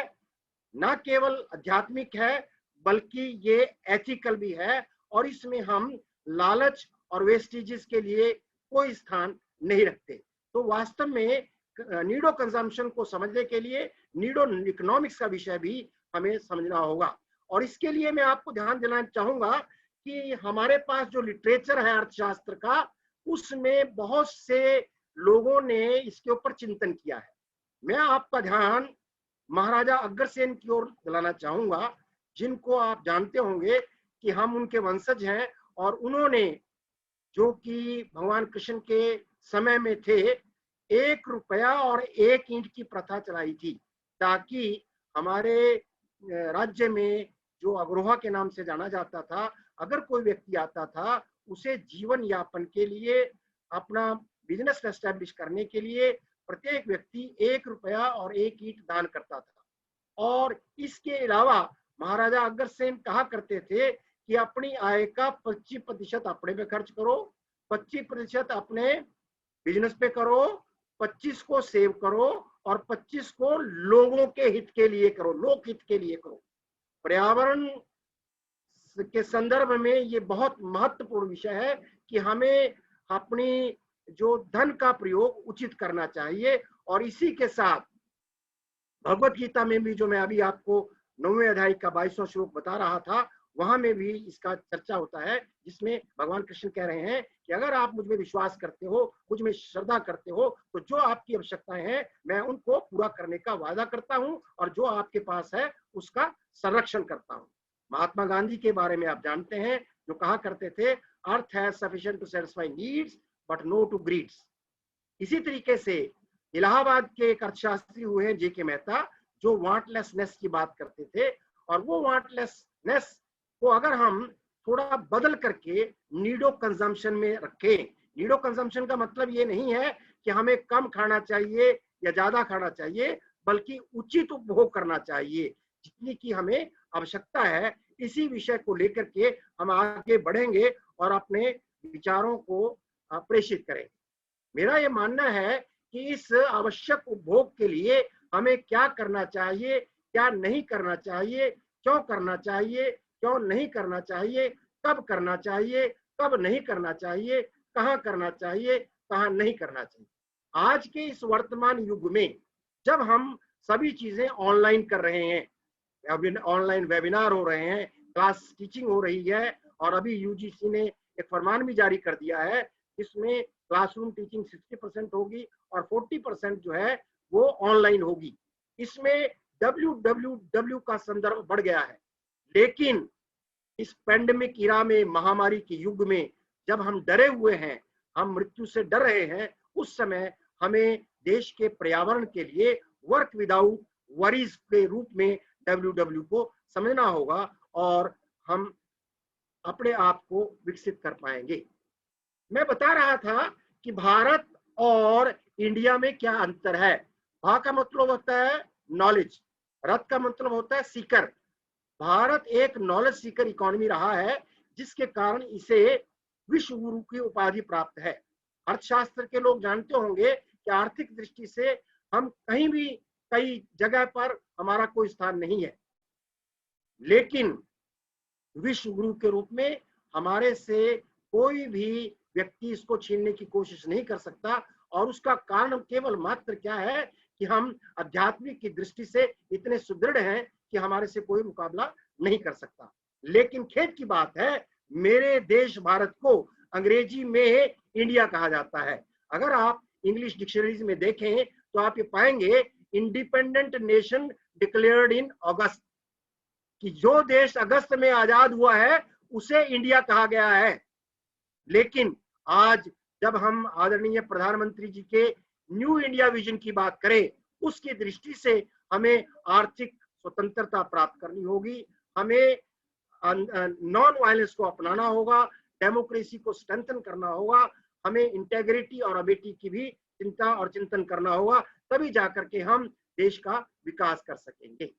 न केवल आध्यात्मिक है, बल्कि ये एथिकल भी है। और इसमें हम लालच और वेस्टेजेस के लिए कोई स्थान नहीं रखते। तो वास्तव में नीडो कंजम्पशन को समझने के लिए नीडो इकोनॉमिक्स का विषय भी हमें समझना होगा। और इसके लिए मैं आपको ध्यान दिलाना चाहूंगा कि हमारे पास जो लिटरेचर है अर्थशास्त्र का, उसमें बहुत से लोगों ने इसके ऊपर चिंतन किया है। मैं आपका ध्यान महाराजा अग्रसेन की ओर दिलाना चाहूंगा, जिनको आप जानते होंगे कि हम उनके वंशज हैं, और उन्होंने जो कि भगवान कृष्ण के समय में थे, 1 रुपया और 1 ईंट की प्रथा चलाई थी, ताकि हमारे राज्य में जो अग्रोहा के नाम से जाना जाता था, अगर कोई व्यक्ति आता था, उसे जीवन यापन के लिए, अपना बिजनेस एस्टेब्लिश करने के लिए प्रत्येक व्यक्ति 1 रुपया और 1 ईंट दान करता था। और इसके अलावा महाराजा अग्रसेन कहा करते थे कि अपनी आय का 25% अपने पे खर्च करो, 25% अपने बिजनेस पे करो, 25 को सेव करो और 25 को लोगों के हित के लिए करो, लोक हित के लिए करो। पर्यावरण के संदर्भ में ये बहुत महत्वपूर्ण विषय है कि हमें अपनी जो धन का प्रयोग उचित करना चाहिए। और इसी के साथ भगवत गीता में भी, जो मैं अभी आपको 9वें अध्याय का 22वां श्लोक बता रहा था, वहां में भी इसका चर्चा होता है, जिसमें भगवान कृष्ण कह रहे हैं कि अगर आप मुझ में विश्वास करते हो, मुझ में श्रद्धा करते हो, तो जो आपकी आवश्यकताएं हैं मैं उनको पूरा करने का वादा करता हूं, और जो आपके पास है उसका संरक्षण करता हूं। महात्मा गांधी के बारे में आप जानते हैं, जो कहा करते थे, earth has sufficient to satisfy needs but no to greeds. इसी तरीके से इलाहाबाद के एक अर्थशास्त्री हुए हैं जे के मेहता, जो वांटलेसनेस की बात करते थे, और वो वांटलेसनेस को अगर हम थोड़ा बदल करके नीडो कंजम्पशन में रखें। नीडो कंजम्पशन का मतलब ये नहीं है कि हमें कम खाना चाहिए या ज्यादा खाना चाहिए, बल्कि उचित उपभोग करना चाहिए, जितनी की हमें आवश्यकता है। इसी विषय को लेकर के हम आगे बढ़ेंगे और अपने विचारों को प्रेषित करेंगे। मेरा ये मानना है कि इस आवश्यक उपभोग के लिए हमें क्या करना चाहिए, क्या नहीं करना चाहिए, क्यों करना चाहिए, क्यों नहीं करना चाहिए, कब करना चाहिए, कब नहीं करना चाहिए, कहाँ करना चाहिए, कहाँ नहीं करना चाहिए। आज के इस वर्तमान युग में जब हम सभी चीजें ऑनलाइन कर रहे हैं, ऑनलाइन वेबिनार हो रहे हैं, क्लास टीचिंग हो रही है, और अभी यूजीसी ने एक फरमान भी जारी कर दिया है, जिसमें क्लासरूम टीचिंग 60% होगी और 40% जो है वो ऑनलाइन होगी। इसमें www का संदर्भ बढ़ गया है। लेकिन इस पैंडेमिक इरा में, महामारी के युग में, जब हम डरे हुए हैं, हम मृत्यु से डर रहे हैं, उस समय हमें देश के पर्यावरण के लिए वर्क विदाउट वरीज के रूप में www को समझना होगा, और हम अपने आप को विकसित कर पाएंगे। मैं बता रहा था कि भारत और इंडिया में क्या अंतर है। भा का मतलब होता है नॉलेज, रथ का मतलब होता है सीकर। भारत एक नॉलेज सीकर इकोनॉमी रहा है, जिसके कारण इसे विश्व गुरु की उपाधि प्राप्त है। अर्थशास्त्र के लोग जानते होंगे कि आर्थिक दृष्टि से हम कहीं भी, कई जगह पर हमारा कोई स्थान नहीं है, लेकिन विश्व गुरु के रूप में हमारे से कोई भी व्यक्ति इसको छीनने की कोशिश नहीं कर सकता। और उसका कारण केवल मात्र क्या है कि हम आध्यात्मिक की दृष्टि से इतने सुदृढ़ हैं कि हमारे से कोई मुकाबला नहीं कर सकता। लेकिन खेद की बात है, मेरे देश भारत को अंग्रेजी में इंडिया कहा जाता है। अगर आप इंग्लिश डिक्शनरीज में देखें तो आप ये पाएंगे, इंडिपेंडेंट नेशन डिक्लेयर्ड इन अगस्त, कि जो देश अगस्त में आजाद हुआ है उसे इंडिया कहा गया है। लेकिन आज जब हम आदरणीय प्रधानमंत्री जी के न्यू इंडिया विजन की बात करें, उसकी दृष्टि से हमें आर्थिक स्वतंत्रता प्राप्त करनी होगी, हमें नॉन वायलेंस को अपनाना होगा, डेमोक्रेसी को स्ट्रेंथन करना होगा, हमें इंटेग्रिटी और अबिलिटी की भी चिंता और चिंतन करना होगा, तभी जाकर के हम देश का विकास कर सकेंगे।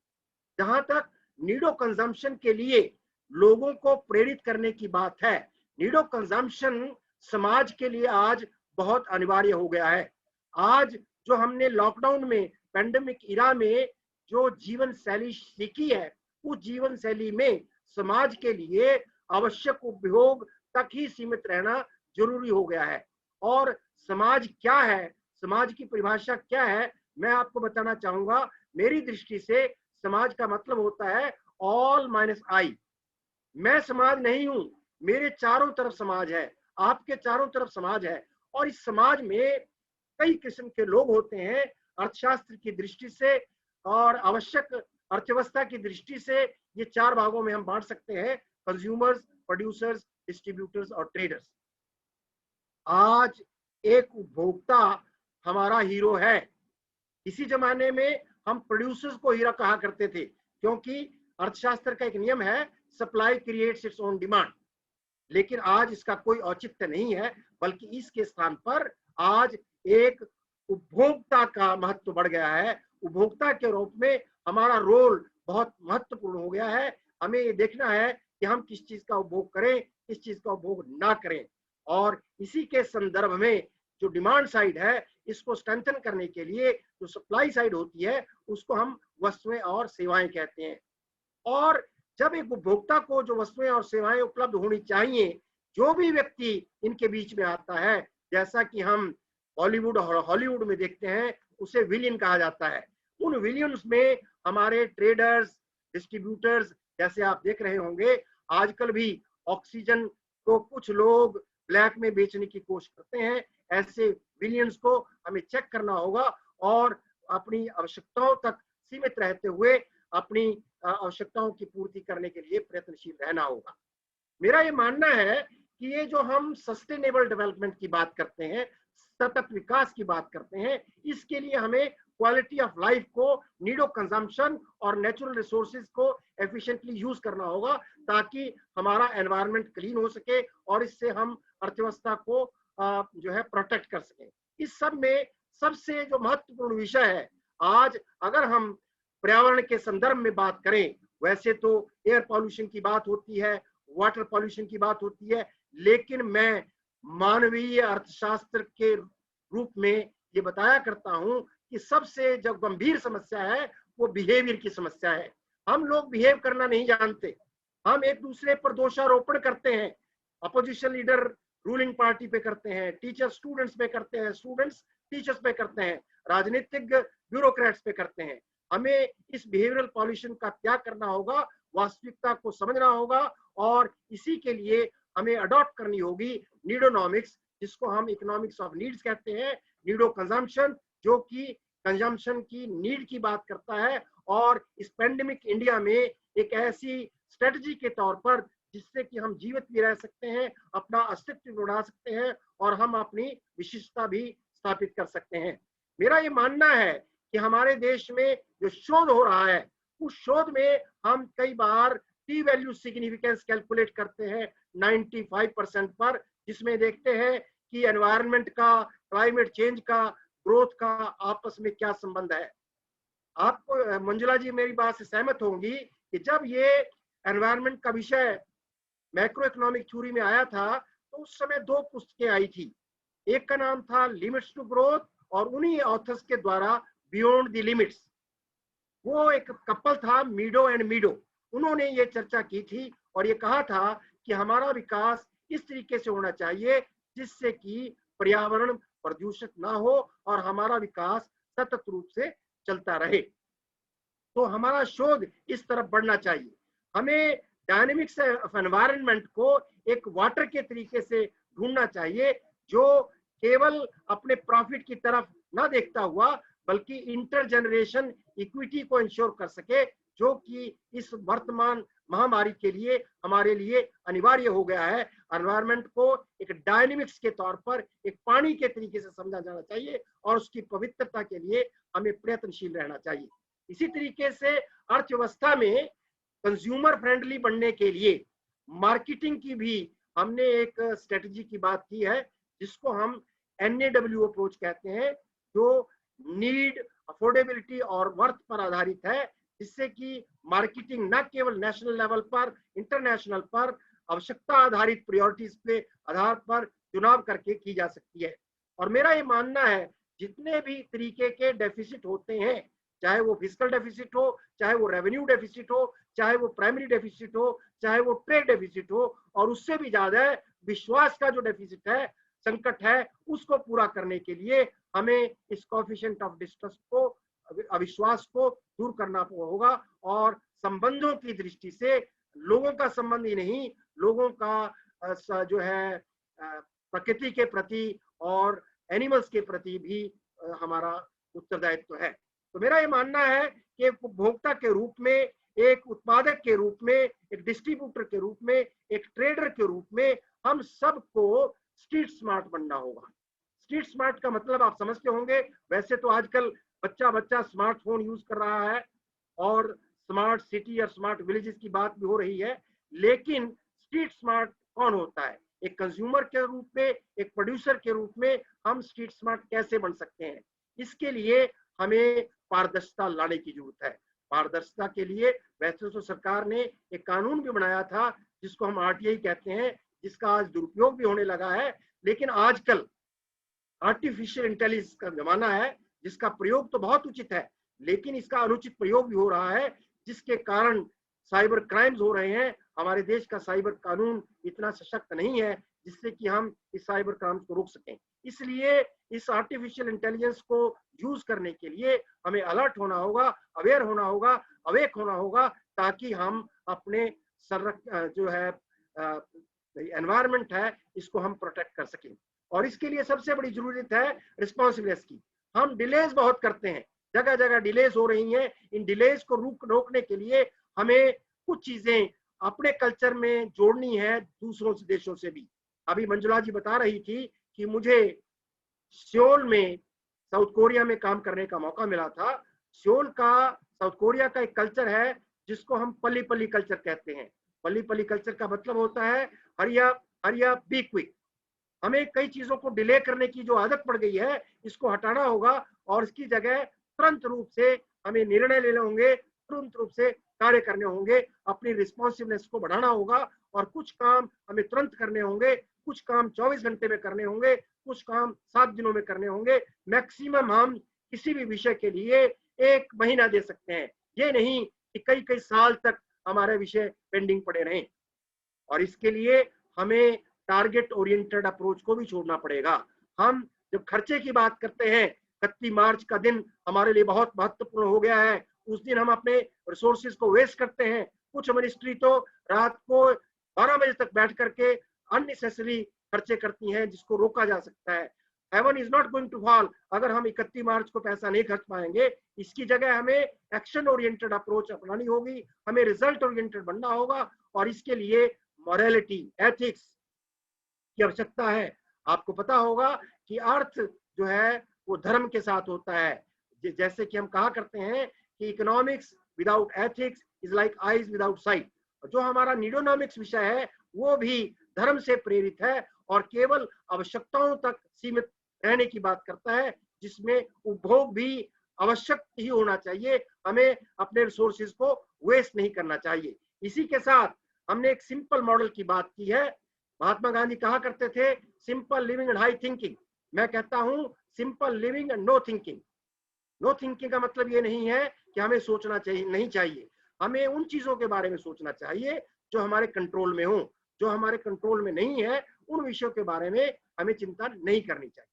जहां तक नीडो कंजम्पशन के लिए लोगों को प्रेरित करने की बात है, नीडो कंजम्पशन समाज के लिए आज बहुत अनिवार्य हो गया है। आज जो हमने लॉकडाउन में, पैंडेमिक इरा में जो जीवन शैली सीखी है, उस जीवन शैली में समाज के लिए आवश्यक उपभोग तक ही सीमित रहना जरूरी हो गया है। और समाज क्या है, समाज की परिभाषा क्या है, मैं आपको बताना चाहूंगा। मेरी दृष्टि से समाज का मतलब होता है ऑल माइनस आई। मैं समाज नहीं हूं, मेरे चारों तरफ समाज है, आपके चारों तरफ समाज है, और इस समाज में कई किस्म के लोग होते हैं। अर्थशास्त्र की दृष्टि से और आवश्यक अर्थव्यवस्था की दृष्टि से ये 4 भागों में हम बांट सकते हैं, कंज्यूमर्स, प्रोड्यूसर्स, डिस्ट्रीब्यूटर्स और ट्रेडर्स। आज एक उपभोक्ता हमारा हीरो है। इसी जमाने में हम प्रोड्यूसर्स को हीरो कहा करते थे, क्योंकि अर्थशास्त्र का एक नियम है, supply creates its own demand. लेकिन आज इसका कोई औचित्य नहीं है, बल्कि इसके स्थान पर आज एक उपभोक्ता का महत्व बढ़ गया है। उपभोक्ता के रूप में हमारा रोल बहुत महत्वपूर्ण हो गया है। हमें ये देखना है कि हम किस चीज का उपभोग करें, किस चीज का उपभोग ना करें। और इसी के संदर्भ में जो डिमांड साइड है, इसको स्ट्रेंथन करने के लिए जो सप्लाई साइड होती है, उसको हम वस्तुएं और सेवाएं कहते हैं। और जब एक उपभोक्ता को जो वस्तुएं और सेवाएं उपलब्ध होनी चाहिए, जो भी व्यक्ति इनके बीच में आता है, जैसा कि हम बॉलीवुड और हॉलीवुड में देखते हैं, उसे विलियन कहा जाता है। उन विलियंस में हमारे ट्रेडर्स, डिस्ट्रीब्यूटर्स, जैसे आप देख रहे होंगे आजकल भी ऑक्सीजन को कुछ लोग ब्लैक में बेचने की कोशिश करते हैं। ऐसे विलियंस को हमें चेक करना होगा और अपनी आवश्यकताओं तक सीमित रहते हुए अपनी आवश्यकताओं की पूर्ति करने के लिए प्रयत्नशील रहना होगा। मेरा ये मानना है कि ये जो हम सस्टेनेबल डेवलपमेंट की बात करते हैं, सतत विकास की बात करते हैं, इसके लिए हमें क्वालिटी ऑफ लाइफ को, नीड ऑफ कंजम्पशन और नेचुरल रिसोर्सेज को एफिशिएंटली यूज करना होगा, ताकि हमारा एनवायरनमेंट क्लीन हो सके और इससे हम अर्थव्यवस्था को जो है प्रोटेक्ट कर सकें। इस सब में सबसे जो महत्वपूर्ण विषय है, आज अगर हम पर्यावरण के संदर्भ में बात करें, वैसे तो एयर पॉल्यूशन की बात होती है, वाटर पॉल्यूशन की बात होती है, लेकिन मैं मानवीय अर्थशास्त्र के रूप में ये बताया करता हूं कि सबसे जो गंभीर समस्या है वो बिहेवियर की समस्या है। हम लोग बिहेव करना नहीं जानते, हम एक दूसरे पर दोषारोपण करते हैं। अपोजिशन लीडर रूलिंग पार्टी पे करते हैं, टीचर स्टूडेंट्स पे करते हैं, स्टूडेंट्स टीचर्स पे करते हैं, राजनीतिक ब्यूरोक्रेट्स पे करते हैं। हमें इस बिहेवियरल पॉल्यूशन का त्याग करना होगा, वास्तविकता को समझना होगा और इसी के लिए हमें अडॉप्ट करनी होगी नीडोनॉमिक्स, जिसको हम इकोनॉमिक्स ऑफ नीड्स कहते हैं। नीडो कंजम्पशन, जो कि कंजम्पशन की नीड की बात करता है, और इस पेंडेमिक इंडिया में एक ऐसी स्ट्रेटजी के तौर पर जिससे कि हम जीवित भी रह सकते हैं, अपना अस्तित्व बढ़ा सकते हैं और हम अपनी विशिष्टता भी स्थापित कर सकते हैं। मेरा ये मानना है कि हमारे देश में जो शोध हो रहा है, उस शोध में हम कई बार टी वैल्यू सिग्निफिकेंस कैलकुलेट करते हैं 95% पर, जिसमें देखते हैं कि एनवायरनमेंट का, क्लाइमेट चेंज का, ग्रोथ का आपस में क्या संबंध है। आपको मंजुला जी मेरी बात से सहमत होंगी कि जब ये एनवायरनमेंट का विषय मैक्रो इकोनॉमिक थ्योरी में आया था, तो उस समय दो पुस्तकें आई थी। एक का नाम था लिमिट्स टू ग्रोथ, और उन्हीं ऑथर्स के द्वारा बियॉन्ड द लिमिट्स। वो एक कपल था, मीडो एंड मीडो। उन्होंने ये चर्चा की थी और ये कहा था कि हमारा विकास इस तरीके से होना चाहिए जिससे कि पर्यावरण प्रदूषित ना हो और हमारा विकास सतत रूप से चलता रहे। तो हमारा शोध इस तरफ बढ़ना चाहिए। हमें डायनेमिक्स ऑफ एनवायरनमेंट को एक वाटर के तरीके से ढूंढना चाहिए, जो केवल अपने प्रॉफिट की तरफ ना देखता हुआ बल्कि इंटर जनरेशन इक्विटी को इंश्योर कर सके, जो कि इस वर्तमान महामारी के लिए हमारे लिए अनिवार्य हो गया है। एनवायरनमेंट को एक डायनेमिक्स के तौर पर एक पानी के तरीके से समझा जाना चाहिए और उसकी पवित्रता के लिए हमें प्रयत्नशील रहना चाहिए। इसी तरीके से अर्थव्यवस्था में कंज्यूमर फ्रेंडली बनने के लिए मार्केटिंग की भी हमने एक स्ट्रेटजी की बात की है, जिसको हम NAW अप्रोच कहते हैं, जो नीड, अफोर्डेबिलिटी और वर्थ पर आधारित है, जिससे कि मार्केटिंग न केवल नेशनल लेवल पर, इंटरनेशनल पर आवश्यकता आधारित प्रायोरिटीज के आधार पर चुनाव करके की जा सकती है। और मेरा ये मानना है जितने भी तरीके के डेफिसिट होते हैं, चाहे वो फिस्कल डेफिसिट हो, चाहे वो रेवेन्यू डेफिसिट हो, चाहे वो प्राइमरी डेफिसिट हो, चाहे वो ट्रेड डेफिसिट हो, और उससे भी ज्यादा विश्वास का जो डेफिसिट है, संकट है, उसको पूरा करने के लिए हमें इस कोएफिशिएंट ऑफ डिस्ट्रस्ट को, अविश्वास को दूर करना होगा। और संबंधों की दृष्टि से लोगों का संबंध ही नहीं, लोगों का जो है प्रकृति के प्रति और एनिमल्स के प्रति भी हमारा उत्तरदायित्व है। तो मेरा ये मानना है कि एक उपभोक्ता के रूप में, एक उत्पादक के रूप में, एक डिस्ट्रीब्यूटर के रूप में, एक ट्रेडर के रूप में हम सबको स्ट्रीट स्मार्ट बनना होगा। स्ट्रीट स्मार्ट का मतलब आप समझते होंगे, वैसे तो आजकल बच्चा बच्चा स्मार्टफोन यूज कर रहा है और स्मार्ट सिटी और स्मार्ट विलेजेस की बात भी हो रही है, लेकिन स्ट्रीट स्मार्ट कौन होता है? एक कंज्यूमर के रूप में, एक प्रोड्यूसर के रूप में हम स्ट्रीट स्मार्ट कैसे बन सकते हैं? इसके लिए हमें पारदर्शिता लाने की जरूरत है। पारदर्शिता के लिए वैसे तो सरकार ने एक कानून भी बनाया था जिसको हम आरटीआई कहते हैं, जिसका आज दुरुपयोग भी होने लगा है। लेकिन आजकल आर्टिफिशियल इंटेलिजेंस का जमाना है, जिसका प्रयोग तो बहुत उचित है, लेकिन इसका अनुचित प्रयोग भी हो रहा है, जिसके कारण साइबर क्राइम्स हो रहे हैं। हमारे देश का साइबर कानून इतना सशक्त नहीं है जिससे कि हम इस साइबर क्राइम्स को रोक सकें। इसलिए इस आर्टिफिशियल इंटेलिजेंस को यूज करने के लिए हमें अलर्ट होना होगा, अवेयर होना होगा, अवेक होना होगा, ताकि हम अपने जो है एनवायरनमेंट है इसको हम प्रोटेक्ट कर सकें। और इसके लिए सबसे बड़ी जरूरत है रिस्पॉन्सिबनेस की। हम डिलेज बहुत करते हैं, जगह जगह डिलेज हो रही हैं। इन डिलेज को रोकने के लिए हमें कुछ चीजें अपने कल्चर में जोड़नी है दूसरों से, देशों से भी। अभी मंजुला जी बता रही थी कि मुझे सियोल में, साउथ कोरिया में काम करने का मौका मिला था। सियोल का, साउथ कोरिया का एक कल्चर है जिसको हम पली पली कल्चर कहते हैं। पली पली कल्चर का मतलब होता है हरिया हरिया बी क्विक। हमें कई चीजों को डिले करने की जो आदत पड़ गई है, इसको हटाना होगा और इसकी जगह तुरंत रूप से हमें निर्णय लेने होंगे, तुरंत रूप से कार्य करने होंगे, अपनी रिस्पॉन्सिवनेस को बढ़ाना होगा। और कुछ काम हमें तुरंत करने होंगे, कुछ काम 24 घंटे में करने होंगे, कुछ काम 7 दिनों में करने होंगे। मैक्सिमम हम किसी भी विषय के लिए 1 महीना दे सकते हैं, ये नहीं कि कई कई साल तक हमारे विषय पेंडिंग पड़े रहें। और इसके लिए हमें टारगेट ओरिएंटेड अप्रोच को भी छोड़ना पड़ेगा। हम जब खर्चे की बात करते हैं, 31 मार्च का दिन हमारे लिए बहुत महत्वपूर्ण हो गया है। उस दिन हम अपने रिसोर्सेज को वेस्ट करते हैं। कुछ मिनिस्ट्री तो रात को 12 बजे तक बैठ करके अननेसेसरी खर्चे करती हैं, जिसको रोका जा सकता है। Heaven is not going to fall अगर हम 31 मार्च को पैसा नहीं खर्च पाएंगे। इसकी जगह हमें एक्शन ओरिएंटेड अप्रोच अपनानी होगी, हमें रिजल्ट ओरिएंटेड बनना होगा। और इसके लिए मॉरलिटी, एथिक्स की आवश्यकता है। आपको पता होगा कि अर्थ जो है वो धर्म के साथ होता है। जैसे कि हम कहा करते हैं कि economics without ethics is like eyes without site. जो हमारा नीडोनॉमिक्स विषय है वो भी धर्म से प्रेरित है और केवल आवश्यकताओं तक सीमित रहने की बात करता है, जिसमें उपभोग भी आवश्यक ही होना चाहिए। हमें अपने रिसोर्सेज को वेस्ट नहीं करना चाहिए। इसी के साथ हमने एक सिंपल मॉडल की बात की है। महात्मा गांधी कहा करते थे simple living and high thinking. मैं कहता हूं simple living and no thinking. No thinking का मतलब ये नहीं है कि हमें सोचना चाहिए नहीं चाहिए, हमें उन चीजों के बारे में सोचना चाहिए जो हमारे कंट्रोल में हो। जो हमारे कंट्रोल में नहीं है उन विषयों के बारे में हमें चिंता नहीं करनी चाहिए।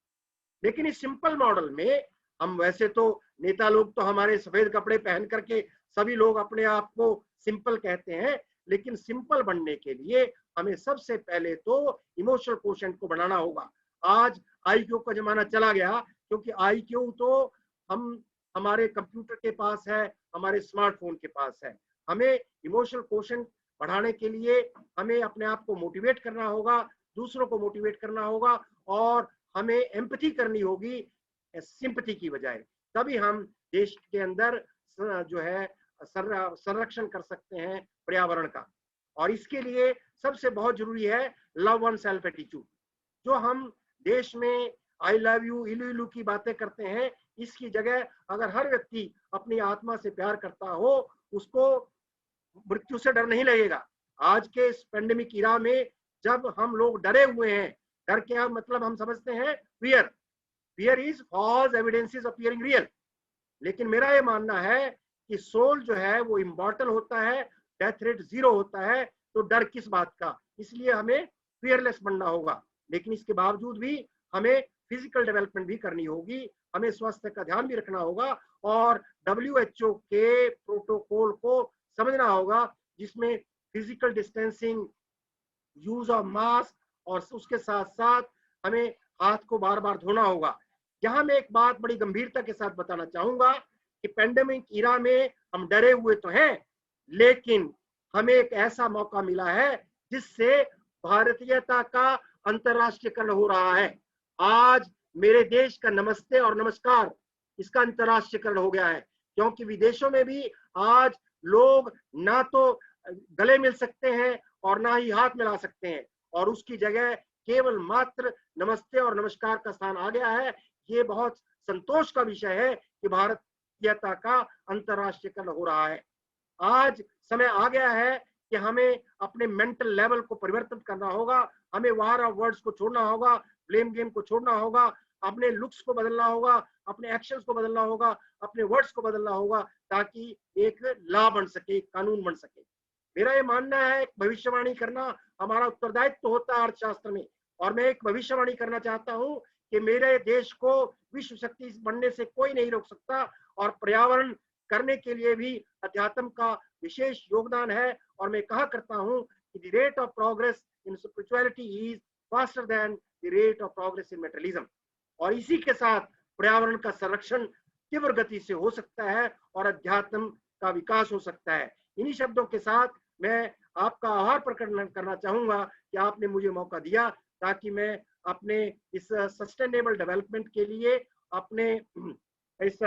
लेकिन इस सिंपल मॉडल में हम, वैसे तो नेता लोग तो हमारे सफेद कपड़े पहन करके सभी लोग अपने आप को सिंपल कहते हैं, लेकिन सिंपल बनने के लिए हमें सबसे पहले तो इमोशनल कोशेंट को बढ़ाना होगा। आज आईक्यू का जमाना चला गया, क्योंकि आईक्यू तो हम हमारे कंप्यूटर के पास है, हमारे स्मार्टफोन के पास है। हमें इमोशनल कोशेंट बढ़ाने के लिए हमें अपने आप को मोटिवेट करना होगा, दूसरों को मोटिवेट करना होगा और हमें एम्पैथी करनी होगी सिंपैथी की बजाय। तभी हम देश के अंदर जो है संरक्षण कर सकते हैं पर्यावरण का। और इसके लिए सबसे बहुत जरूरी है लव वन सेल्फ एटीट्यूड। जो हम देश में आई लव यू, इलू इलू की बातें करते हैं, इसकी जगह अगर हर व्यक्ति अपनी आत्मा से प्यार करता हो, उसको मृत्यु से डर नहीं लगेगा। आज के इस पेंडेमिक इरा में जब हम लोग डरे हुए हैं, डर क्या मतलब हम समझते हैं fear. Fear is false evidences appearing real. लेकिन मेरा ये मानना है कि सोल जो है वो इमॉर्टल होता है, डेथ रेट 0 होता है, तो डर किस बात का। इसलिए हमें फियरलेस बनना होगा। लेकिन इसके बावजूद भी हमें फिजिकल डेवलपमेंट भी करनी होगी, हमें स्वास्थ्य का ध्यान भी रखना होगा और WHO के प्रोटोकॉल को समझना होगा, जिसमें physical distancing, use of mask और उसके साथ साथ हमें हाथ को बार बार धोना होगा। यहाँ मैं एक बात बड़ी गंभीरता के साथ बताना चाहूंगा कि पेंडेमिक इरा में हम डरे हुए तो हैं, लेकिन हमें एक ऐसा मौका मिला है जिससे भारतीयता का अंतर्राष्ट्रीयकरण हो रहा है। आज मेरे देश का नमस्ते और नमस्कार इसका अंतर्राष्ट्रीयकरण हो गया है, क्योंकि विदेशों में भी आज लोग ना तो गले मिल सकते हैं और ना ही हाथ मिला सकते हैं, और उसकी जगह केवल मात्र नमस्ते और नमस्कार का स्थान आ गया है। ये बहुत संतोष का विषय है कि भारतीयता का अंतर्राष्ट्रीयकरण हो रहा है। आज समय आ गया है कि हमें अपने मेंटल लेवल को परिवर्तन करना होगा, हमें वार ऑफ वर्ड्स को छोड़ना होगा, ब्लेम गेम को छोड़ना होगा, अपने लुक्स को बदलना होगा, अपने एक्शंस को बदलना होगा, अपने वर्ड्स को बदलना होगा, ताकि एक लॉ बन सके, कानून बन सके। मेरा ये मानना है भविष्यवाणी करना हमारा उत्तरदायित्व होता है अर्थशास्त्र में, और मैं एक भविष्यवाणी करना चाहता हूँ कि मेरे देश को विश्व शक्ति बनने से कोई नहीं रोक सकता, और पर्यावरण करने के लिए भी अध्यात्म का विशेष योगदान है। और मैं कहा करता हूँ कि the rate of progress in spirituality is faster than the rate of progress in materialism, और इसी के साथ पर्यावरण का संरक्षण तीव्र गति से हो सकता है और अध्यात्म का विकास हो सकता है। इन्हीं शब्दों के साथ मैं आपका आभार प्रकट करना चाहूंगा कि आपने मुझे मौका दिया, ताकि मैं अपने इस सस्टेनेबल डेवलपमेंट के लिए, अपने इस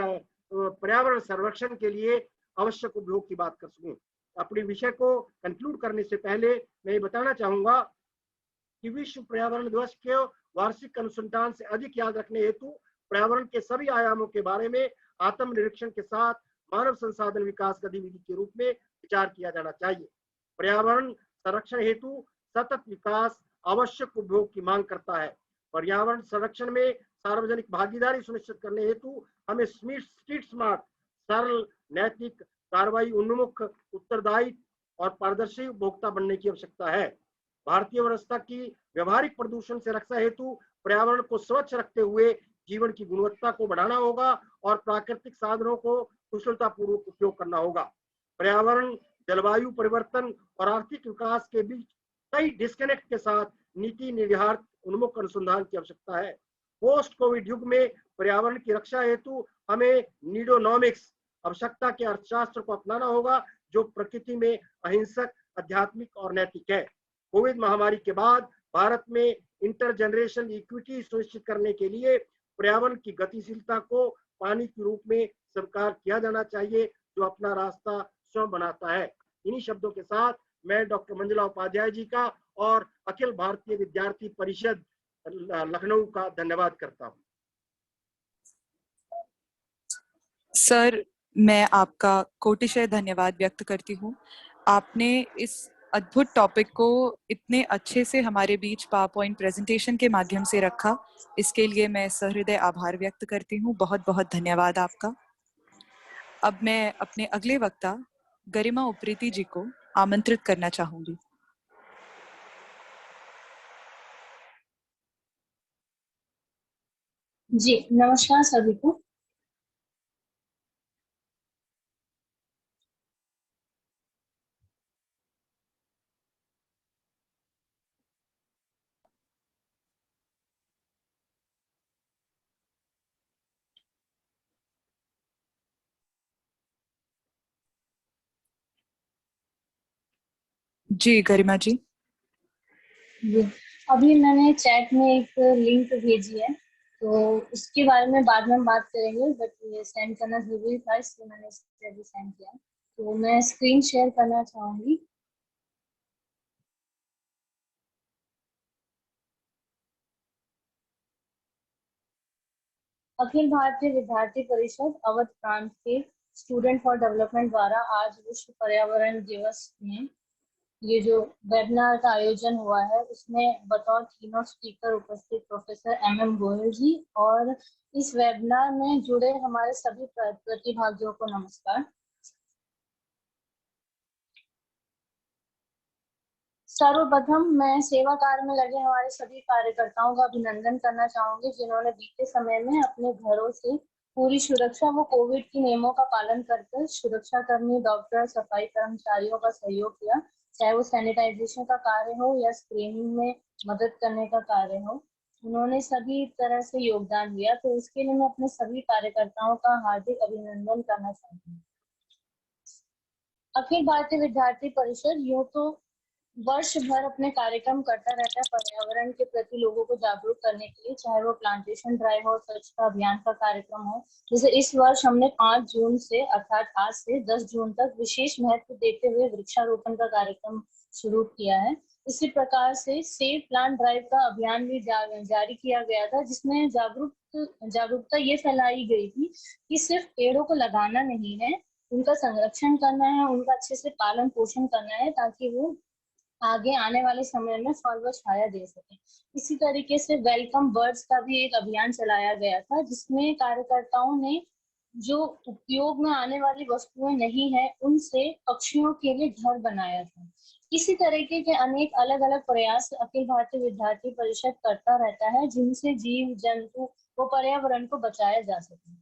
पर्यावरण संरक्षण के लिए आवश्यक उपयोग की बात कर सकूं। अपने विषय को कंक्लूड करने से पहले मैं ये बताना चाहूंगा कि विश्व पर्यावरण दिवस के वार्षिक अनुसंधान से अधिक याद रखने हेतु पर्यावरण के सभी आयामों के बारे में आत्मनिरीक्षण के साथ मानव संसाधन विकास गतिविधि के रूप में विचार किया जाना चाहिए। पर्यावरण संरक्षण हेतु सतत विकास आवश्यक उपयोग की मांग करता है। पर्यावरण संरक्षण में सार्वजनिक भागीदारी सुनिश्चित करने हेतु हमें स्ट्रीट स्मार्ट, सरल, नैतिक, कार्रवाई उन्मुख, उत्तरदायी और पारदर्शी उपभोक्ता बनने की आवश्यकता है। भारतीय व्यवस्था की व्यवहारिक प्रदूषण से रक्षा हेतु पर्यावरण को स्वच्छ रखते हुए जीवन की गुणवत्ता को बढ़ाना होगा और प्राकृतिक साधनों को कुशलतापूर्वक उपयोग करना होगा। पर्यावरण, जलवायु परिवर्तन और आर्थिक विकास के बीच कई डिस्कनेक्ट के साथ नीति निर्धारित उन्मुख अनुसंधान की आवश्यकता है। पोस्ट कोविड युग में पर्यावरण की रक्षा हेतु हमें नीडोनॉमिक्स, आवश्यकता के अर्थशास्त्र को अपनाना होगा, जो प्रकृति में अहिंसक, आध्यात्मिक और नैतिक है। कोविड महामारी के बाद भारत में इंटरजेनरेशन इक्विटी सुनिश्चित करने के लिए पर्यावरण की गतिशीलता को पानी के रूप में स्वीकार किया जाना चाहिए, जो अपना रास्ता स्वयं बनाता है। इन्हीं शब्दों के साथ मैं डॉक्टर मंजुला उपाध्याय जी का और अखिल भारतीय विद्यार्थी परिषद लखनऊ का धन्यवाद करता हूँ। सर, मैं आपका कोटिशय धन्यवाद व्यक्त करती हूँ। आपने इस अद्भुत टॉपिक को इतने अच्छे से हमारे बीच पावरपॉइंट प्रेजेंटेशन के माध्यम से रखा, इसके लिए मैं सहृदय आभार व्यक्त करती हूँ। बहुत बहुत धन्यवाद आपका। अब मैं अपने अगले वक्ता गरिमा उप्रेती जी को आमंत्रित करना चाहूंगी। जी नमस्कार सभी को। जी गरिमा जी। अभी मैंने चैट में एक लिंक भेजी है, तो उसके बारे में बाद में बात करेंगे, बट ये सेंड करना जरूरी था, इसलिए मैंने इसे अभी सेंड किया। तो मैं स्क्रीन शेयर करना चाहूंगी। अखिल भारतीय विद्यार्थी परिषद अवध प्रांत के स्टूडेंट फॉर डेवलपमेंट द्वारा आज विश्व पर्यावरण दिवस में ये जो वेबिनार का आयोजन हुआ है, उसमें बतौर कीनोट स्पीकर उपस्थित प्रोफेसर MM गोयल जी और इस वेबिनार में जुड़े हमारे सभी प्रतिभागियों को नमस्कार। सर्वप्रथम मैं सेवा कार्य में लगे हमारे सभी कार्यकर्ताओं का अभिनंदन करना चाहूंगी, जिन्होंने बीते समय में अपने घरों से पूरी सुरक्षा व कोविड के नियमों का पालन करके सुरक्षा कर्मी, डॉक्टर, सफाई कर्मचारियों का सहयोग किया, चाहे वो सैनिटाइजेशन का कार्य हो या स्क्रीनिंग में मदद करने का कार्य हो। उन्होंने सभी तरह से योगदान दिया, तो इसके लिए मैं अपने सभी कार्यकर्ताओं का हार्दिक अभिनंदन करना चाहती हूँ। अखिल भारतीय विद्यार्थी परिषद यूं तो वर्ष भर अपने कार्यक्रम करता रहता है पर्यावरण के प्रति लोगों को जागरूक करने के लिए, चाहे वो प्लांटेशन ड्राइव हो, स्वच्छता अभियान का कार्यक्रम हो। जैसे इस वर्ष हमने 5 जून से अर्थात आज से 10 जून तक विशेष महत्व देते हुए वृक्षारोपण का कार्यक्रम शुरू किया है। इसी प्रकार से सेव प्लांट ड्राइव का अभियान भी जारी किया गया था, जिसमें जागरूकता ये फैलाई गई थी कि सिर्फ पेड़ों को लगाना नहीं है, उनका संरक्षण करना है, उनका अच्छे से पालन पोषण करना है, ताकि वो आगे आने वाले समय में फल व छाया दे सके। इसी तरीके से वेलकम बर्ड्स का भी एक अभियान चलाया गया था, जिसमें कार्यकर्ताओं ने जो उपयोग में आने वाली वस्तुएं नहीं है, उनसे पक्षियों के लिए घर बनाया था। इसी तरीके के अनेक अलग अलग प्रयास अखिल भारतीय विद्यार्थी परिषद करता रहता है, जिनसे जीव जंतु व पर्यावरण को बचाया जा सके।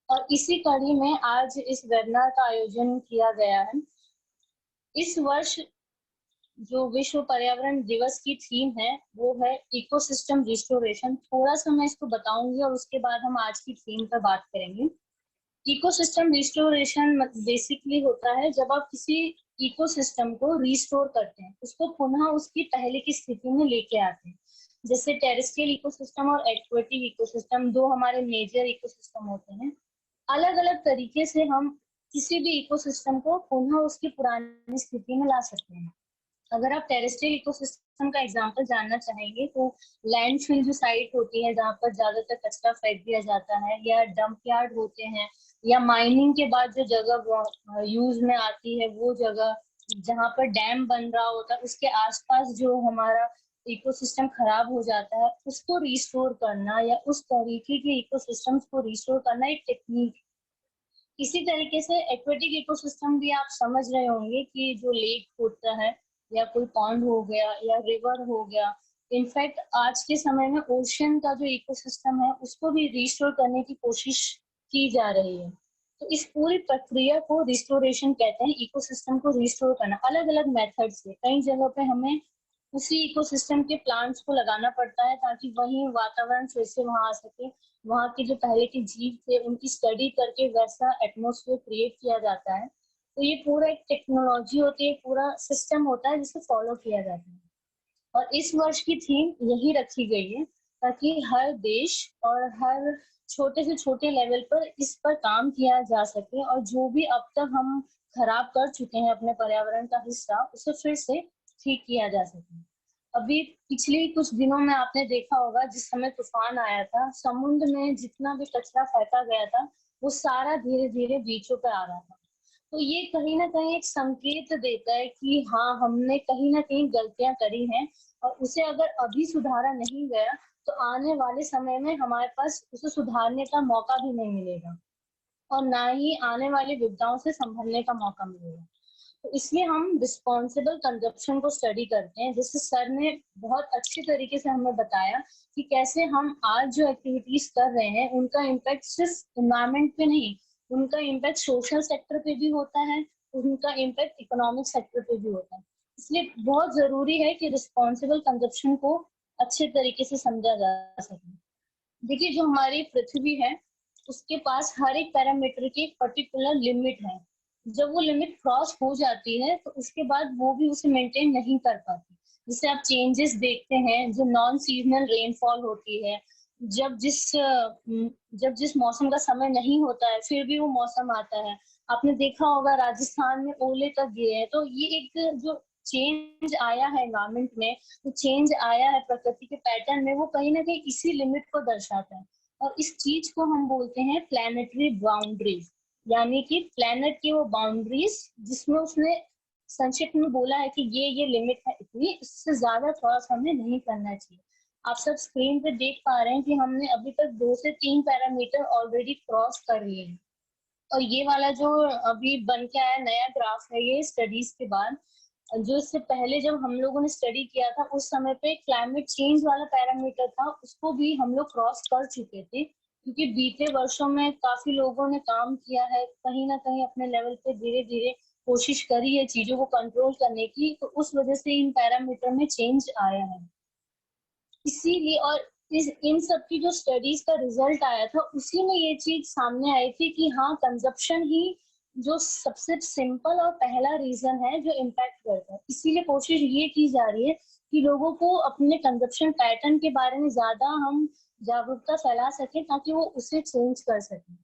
और इसी कड़ी में आज इस वेबिनार का आयोजन किया गया है। इस वर्ष जो विश्व पर्यावरण दिवस की थीम है वो है इकोसिस्टम रिस्टोरेशन। थोड़ा सा मैं इसको बताऊंगी और उसके बाद हम आज की थीम पर बात करेंगे। इकोसिस्टम रिस्टोरेशन बेसिकली होता है जब आप किसी इकोसिस्टम को रिस्टोर करते हैं, उसको पुनः उसकी पहले की स्थिति में लेके आते हैं। जैसे टेरेस्ट्रियल इकोसिस्टम और एक्वेटिक इकोसिस्टम दो हमारे मेजर इकोसिस्टम होते हैं। अलग अलग तरीके से हम किसी भी इकोसिस्टम को पुनः उसकी पुरानी स्थिति में ला सकते हैं। अगर आप टेरेस्ट्रियल इकोसिस्टम का एग्जांपल जानना चाहेंगे तो लैंडफिल जो साइट होती है जहाँ पर ज्यादातर कचरा फेंक दिया जाता है, या डंप यार्ड होते हैं, या माइनिंग के बाद जो जगह यूज में आती है वो जगह, जहाँ पर डैम बन रहा होता है उसके आसपास जो हमारा इकोसिस्टम खराब हो जाता है, उसको रिस्टोर करना या उस तरीके के इकोसिस्टम्स को रिस्टोर करना एक टेक्निक। इसी तरीके से एक्वेटिक इकोसिस्टम भी आप समझ रहे होंगे कि जो लेक होता है या कोई पॉन्ड हो गया या रिवर हो गया, इनफैक्ट आज के समय में ओशन का जो इकोसिस्टम है उसको भी रिस्टोर करने की कोशिश की जा रही है। तो इस पूरी प्रक्रिया को रिस्टोरेशन कहते हैं, इकोसिस्टम को रिस्टोर करना अलग अलग मेथड से। कई जगह पे हमें उसी इकोसिस्टम के प्लांट्स को लगाना पड़ता है ताकि वही वातावरण फिर से वहां आ सके, वहां के जो पहले के जीव थे उनकी स्टडी करके वैसा एटमॉस्फेयर क्रिएट किया जाता है। तो ये पूरा एक टेक्नोलॉजी होती है, पूरा सिस्टम होता है जिसे फॉलो किया जाता है। और इस वर्ष की थीम यही रखी गई है ताकि हर देश और हर छोटे से छोटे लेवल पर इस पर काम किया जा सके, और जो भी अब तक हम खराब कर चुके हैं अपने पर्यावरण का हिस्सा, उसे फिर से ठीक किया जा सके। अभी पिछले कुछ दिनों में आपने देखा होगा जिस समय तूफान आया था, समुद्र में जितना भी कचरा फेंका गया था वो सारा धीरे धीरे बीचों पर आ रहा था। तो ये कहीं ना कहीं एक संकेत देता है कि हाँ, हमने कहीं ना कहीं गलतियां करी हैं, और उसे अगर अभी सुधारा नहीं गया तो आने वाले समय में हमारे पास उसे सुधारने का मौका भी नहीं मिलेगा, और ना ही आने वाली विपदाओं से संभलने का मौका मिलेगा। तो इसलिए हम रिस्पॉन्सिबल कंजप्शन को स्टडी करते हैं। जैसे सर ने बहुत अच्छे तरीके से हमें बताया कि कैसे हम आज जो एक्टिविटीज कर रहे हैं उनका इम्पैक्ट सिर्फ इन्वायरमेंट पे नहीं, उनका इम्पैक्ट सोशल सेक्टर पे भी होता है, उनका इम्पैक्ट इकोनॉमिक सेक्टर पे भी होता है। इसलिए बहुत जरूरी है कि रिस्पॉन्सिबल कंजप्शन को अच्छे तरीके से समझा जा सके। देखिए, जो हमारी पृथ्वी है उसके पास हर एक पैरामीटर की एक पर्टिकुलर लिमिट है। जब वो लिमिट क्रॉस हो जाती है तो उसके बाद वो भी उसे मेंटेन नहीं कर पाती। जिसे आप चेंजेस देखते हैं, जो नॉन सीजनल रेनफॉल होती है, जब जिस मौसम का समय नहीं होता है फिर भी वो मौसम आता है। आपने देखा होगा राजस्थान में ओले तक गिरे हैं। तो ये एक जो चेंज आया है एनवायरमेंट में, जो चेंज आया है प्रकृति के पैटर्न में, वो कहीं ना कहीं इसी लिमिट को दर्शाता है। और इस चीज को हम बोलते हैं प्लैनेटरी बाउंड्रीज, यानी कि प्लैनेट की वो बाउंड्रीज जिसमें उसने संक्षिप्त में बोला है कि ये लिमिट है इतनी, इससे ज्यादा क्रॉस हमें नहीं करना चाहिए। आप सब स्क्रीन पे देख पा रहे हैं कि हमने अभी तक 2 से 3 पैरामीटर ऑलरेडी क्रॉस कर लिए हैं। और ये वाला जो अभी बन के आया नया ग्राफ है, ये स्टडीज के बाद, जो इससे पहले जब हम लोगों ने स्टडी किया था उस समय पे क्लाइमेट चेंज वाला पैरामीटर था, उसको भी हम लोग क्रॉस कर चुके थे, क्योंकि बीते वर्षों में काफी लोगों ने काम किया है, कहीं ना कहीं अपने लेवल पे धीरे धीरे कोशिश करी है चीजों को कंट्रोल करने की, तो उस वजह से इन पैरामीटर में चेंज आया है। इसीलिए और इन सब की जो स्टडीज का रिजल्ट आया था उसी में ये चीज सामने आई थी कि हाँ, कंजप्शन ही जो सबसे सिंपल और पहला रीजन है जो इम्पैक्ट करता है। इसीलिए कोशिश ये की जा रही है कि लोगों को अपने कंजप्शन पैटर्न के बारे में ज्यादा हम जागरूकता फैला सके ताकि वो उसे चेंज कर सकें।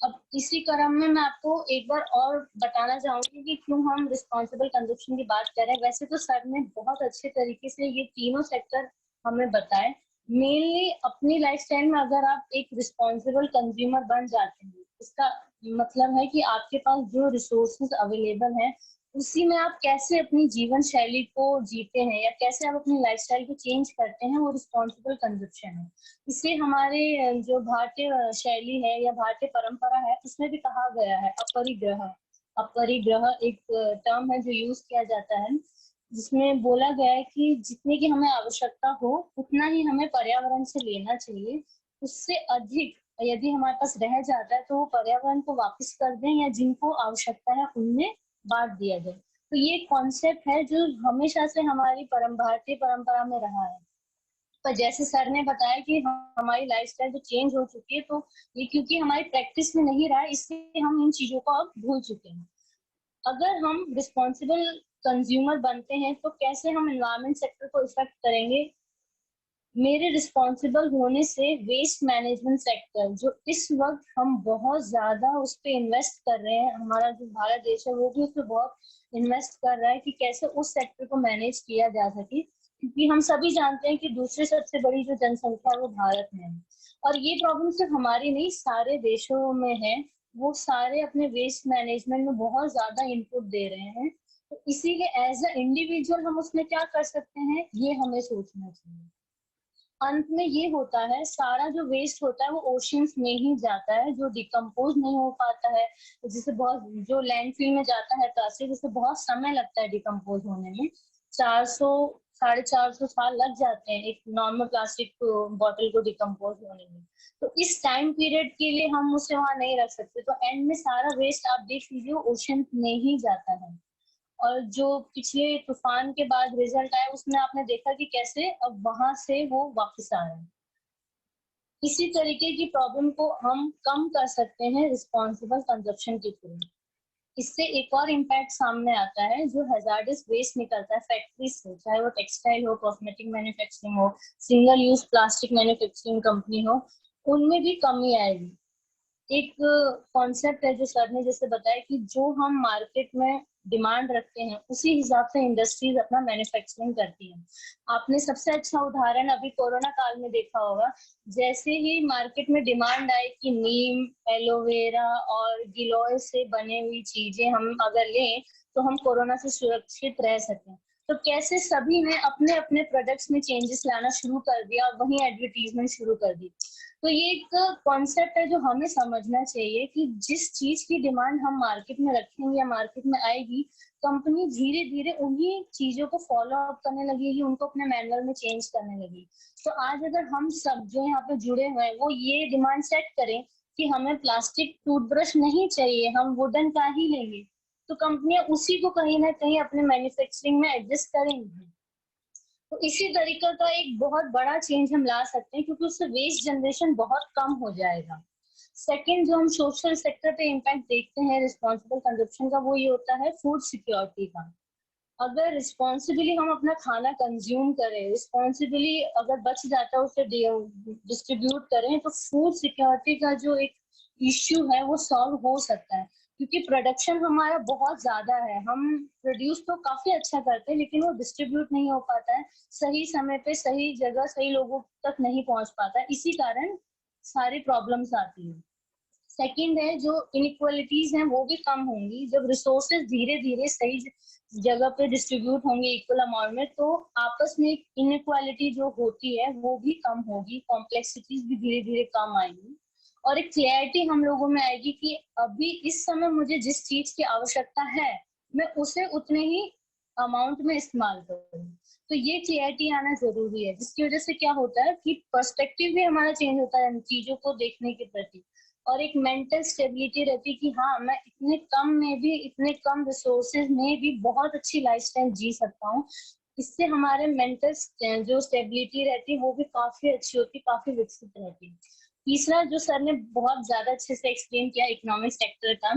अब इसी क्रम में मैं आपको एक बार और बताना चाहूंगी कि क्यों हम रिस्पॉन्सिबल कंजप्शन की बात कर रहे हैं। वैसे तो सर ने बहुत अच्छे तरीके से ये तीनों सेक्टर हमें बताए। मेनली अपनी लाइफस्टाइल में अगर आप एक रिस्पॉन्सिबल कंज्यूमर बन जाते हैं, इसका मतलब है कि आपके पास जो रिसोर्सेज अवेलेबल हैं उसी में आप कैसे अपनी जीवन शैली को जीते हैं या कैसे आप अपनी लाइफस्टाइल को चेंज करते हैं, वो रिस्पॉन्सिबल कंजप्शन है। इसे हमारे जो भारतीय शैली है या भारतीय परंपरा है उसमें भी कहा गया है अपरिग्रह। अपरिग्रह एक टर्म है जो यूज किया जाता है, जिसमें बोला गया है कि जितने की हमें आवश्यकता हो उतना ही हमें पर्यावरण से लेना चाहिए। उससे अधिक यदि हमारे पास रह जाता है तो वो पर्यावरण को वापस कर दें या जिनको आवश्यकता है उनमें बांट दिया जाए। तो ये कॉन्सेप्ट है जो हमेशा से हमारी भारतीय परंपरा में रहा है। पर जैसे सर ने बताया कि हमारी लाइफस्टाइल जो चेंज हो चुकी है, तो ये क्योंकि हमारी प्रैक्टिस में नहीं रहा है इसलिए हम इन चीजों को अब भूल चुके हैं। अगर हम रिस्पॉन्सिबल कंज्यूमर बनते हैं तो कैसे हम एनवायरमेंट सेक्टर को इफेक्ट करेंगे। मेरे रिस्पॉन्सिबल होने से वेस्ट मैनेजमेंट सेक्टर जो इस वक्त हम बहुत ज्यादा उस पर इन्वेस्ट कर रहे हैं, हमारा जो भारत देश है वो भी उस पर बहुत इन्वेस्ट कर रहा है कि कैसे उस सेक्टर को मैनेज किया जा सके, क्योंकि हम सभी जानते हैं कि दूसरी सबसे बड़ी जो जनसंख्या है वो भारत में है। और ये प्रॉब्लम सिर्फ हमारी नहीं सारे देशों में है। वो सारे अपने वेस्ट मैनेजमेंट में बहुत ज्यादा इनपुट दे रहे हैं। तो इसीलिए एज अ इंडिविजुअल हम उसमें क्या कर सकते हैं ये हमें सोचना चाहिए। अंत में ये होता है सारा जो वेस्ट होता है वो ओशियंस में ही जाता है, जो डिकम्पोज नहीं हो पाता है, जिसे बहुत जो लैंडफिल में जाता है प्लास्टिक, जिसे बहुत समय लगता है डिकम्पोज होने में। 400-450 साल लग जाते हैं एक नॉर्मल प्लास्टिक बॉटल को डिकम्पोज होने में। तो इस टाइम पीरियड के लिए हम उसे वहां नहीं रख सकते, तो एंड में सारा वेस्ट आप देख लीजिए ओशन में ही जाता है। और जो पिछले तूफान के बाद रिजल्ट आया उसमें आपने देखा कि कैसे अब वहां से वो वापस आ रहा है। इसी तरीके की प्रॉब्लम को हम कम कर सकते हैं रिस्पॉन्सिबल कंजप्शन के थ्रू। इससे एक और इम्पैक्ट सामने आता है, जो हैजार्डस वेस्ट निकलता है फैक्ट्री से, चाहे वो टेक्सटाइल हो, कॉस्मेटिक मैन्युफैक्चरिंग हो, single use plastic manufacturing company हो, उनमें भी कमी आएगी। एक कॉन्सेप्ट है जो सर ने जैसे बताया कि जो हम मार्केट में डिमांड रखते हैं उसी हिसाब से इंडस्ट्रीज अपना मैन्युफैक्चरिंग करती हैं। आपने सबसे अच्छा उदाहरण अभी कोरोना काल में देखा होगा, जैसे ही मार्केट में डिमांड आई कि नीम, एलोवेरा और गिलोय से बने हुई चीजें हम अगर लें तो हम कोरोना से सुरक्षित रह सकें, तो कैसे सभी ने अपने अपने प्रोडक्ट्स में चेंजेस लाना शुरू कर दिया और वहीं एडवर्टीजमेंट शुरू कर दी। तो ये एक कॉन्सेप्ट है जो हमें समझना चाहिए कि जिस चीज की डिमांड हम मार्केट में रखेंगे या मार्केट में आएगी, कंपनी धीरे धीरे उन्हीं चीजों को फॉलो अप करने लगेगी, उनको अपने मैनुअल में चेंज करने लगेगी। तो आज अगर हम सब जो यहाँ पे जुड़े हुए हैं वो ये डिमांड सेट करें कि हमें प्लास्टिक टूथब्रश नहीं चाहिए, हम वुडन का ही लेंगे, तो कंपनियां उसी को कहीं ना कहीं अपने मैन्युफैक्चरिंग में एडजस्ट करेंगी। तो इसी तरीके का एक बहुत बड़ा चेंज हम ला सकते हैं, क्योंकि उससे वेस्ट जनरेशन बहुत कम हो जाएगा। सेकंड, जो हम सोशल सेक्टर पे इम्पैक्ट देखते हैं रिस्पॉन्सिबल कंजप्शन का, वो ये होता है फूड सिक्योरिटी का। अगर रिस्पॉन्सिबली हम अपना खाना कंज्यूम करें, रिस्पॉन्सिबली अगर बच जाता है उसे डिस्ट्रीब्यूट करें, तो फूड सिक्योरिटी का जो एक इश्यू है वो सॉल्व हो सकता है। क्योंकि प्रोडक्शन हमारा बहुत ज्यादा है, हम प्रोड्यूस तो काफी अच्छा करते हैं लेकिन वो डिस्ट्रीब्यूट नहीं हो पाता है सही समय पे, सही जगह, सही लोगों तक नहीं पहुंच पाता है, इसी कारण सारी प्रॉब्लम्स आती है। सेकंड है, जो इनइक्वालिटीज हैं वो भी कम होंगी जब रिसोर्सेज धीरे धीरे सही जगह पे डिस्ट्रीब्यूट होंगे इक्वल अमाउंट में, तो आपस में इनइक्वालिटी जो होती है वो भी कम होगी, कॉम्प्लेक्सिटीज भी धीरे धीरे कम आएंगी, और एक क्लैरिटी हम लोगों में आएगी कि अभी इस समय मुझे जिस चीज की आवश्यकता है मैं उसे उतने ही अमाउंट में इस्तेमाल करूँ। तो ये क्लैरिटी आना जरूरी है, जिसकी वजह से क्या होता है कि पर्सपेक्टिव भी हमारा चेंज होता है चीजों को देखने के प्रति, और एक मेंटल स्टेबिलिटी रहती है कि हाँ मैं इतने कम में भी, इतने कम रिसोर्सेज में भी बहुत अच्छी लाइफस्टाइल जी सकता हूँ। इससे हमारे मेंटल जो स्टेबिलिटी रहती है वो भी काफी अच्छी होती है, काफी विकसित रहती है। तीसरा जो सर ने बहुत ज्यादा अच्छे से एक्सप्लेन किया इकोनॉमिक सेक्टर का,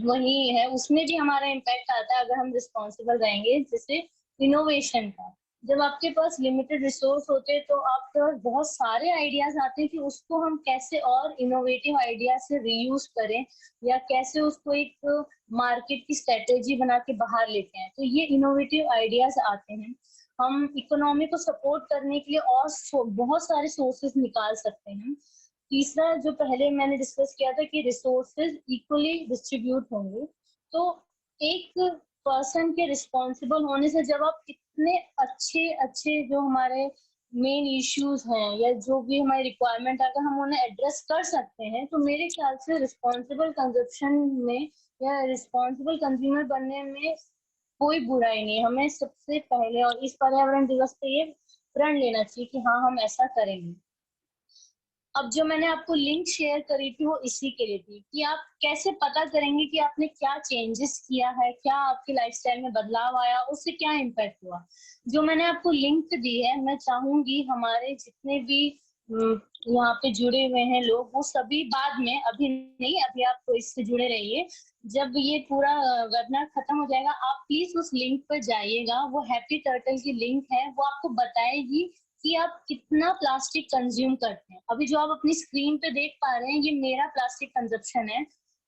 वही है, उसमें भी हमारा इम्पैक्ट आता है अगर हम रिस्पॉन्सिबल रहेंगे। जैसे इनोवेशन का, जब आपके पास लिमिटेड रिसोर्स होते हैं तो आपके पास बहुत सारे आइडियाज आते हैं कि उसको हम कैसे और इनोवेटिव आइडिया से रीयूज करें या कैसे उसको एक मार्केट की स्ट्रेटेजी बना के बाहर लेके आए। तो ये इनोवेटिव आइडियाज आते हैं। हम इकोनॉमी को सपोर्ट करने के लिए और बहुत सारे सोर्सेज निकाल सकते हैं। तीसरा जो पहले मैंने डिस्कस किया था कि रिसोर्सेज इक्वली डिस्ट्रीब्यूट होंगे। तो एक पर्सन के रिस्पॉन्सिबल होने से जब आप इतने अच्छे अच्छे जो हमारे मेन इश्यूज हैं या जो भी हमारी रिक्वायरमेंट अगर हम उन्हें एड्रेस कर सकते हैं, तो मेरे ख्याल से रिस्पॉन्सिबल कंजप्शन में या रिस्पॉन्सिबल कंज्यूमर बनने में कोई बुराई नहीं है। हमें सबसे पहले और इस पर्यावरण दिवस पे ये प्रण लेना चाहिए कि हाँ हम ऐसा करेंगे। अब जो मैंने आपको लिंक शेयर करी थी वो इसी के लिए थी कि आप कैसे पता करेंगे कि आपने क्या चेंजेस किया है, क्या आपकी लाइफस्टाइल में बदलाव आया, उससे क्या इम्पैक्ट हुआ। जो मैंने आपको लिंक दी है, मैं चाहूंगी हमारे जितने भी यहाँ पे जुड़े हुए हैं लोग, वो सभी बाद में, अभी नहीं, अभी आप इससे जुड़े रहिए। जब ये पूरा वेबिनार खत्म हो जाएगा आप प्लीज उस लिंक पर जाइएगा। वो हैप्पी टर्टल की लिंक है, वो आपको बताएगी कि आप कितना प्लास्टिक कंज्यूम करते हैं। अभी जो आप अपनी स्क्रीन पे देख पा रहे हैं ये मेरा प्लास्टिक कंजप्शन है।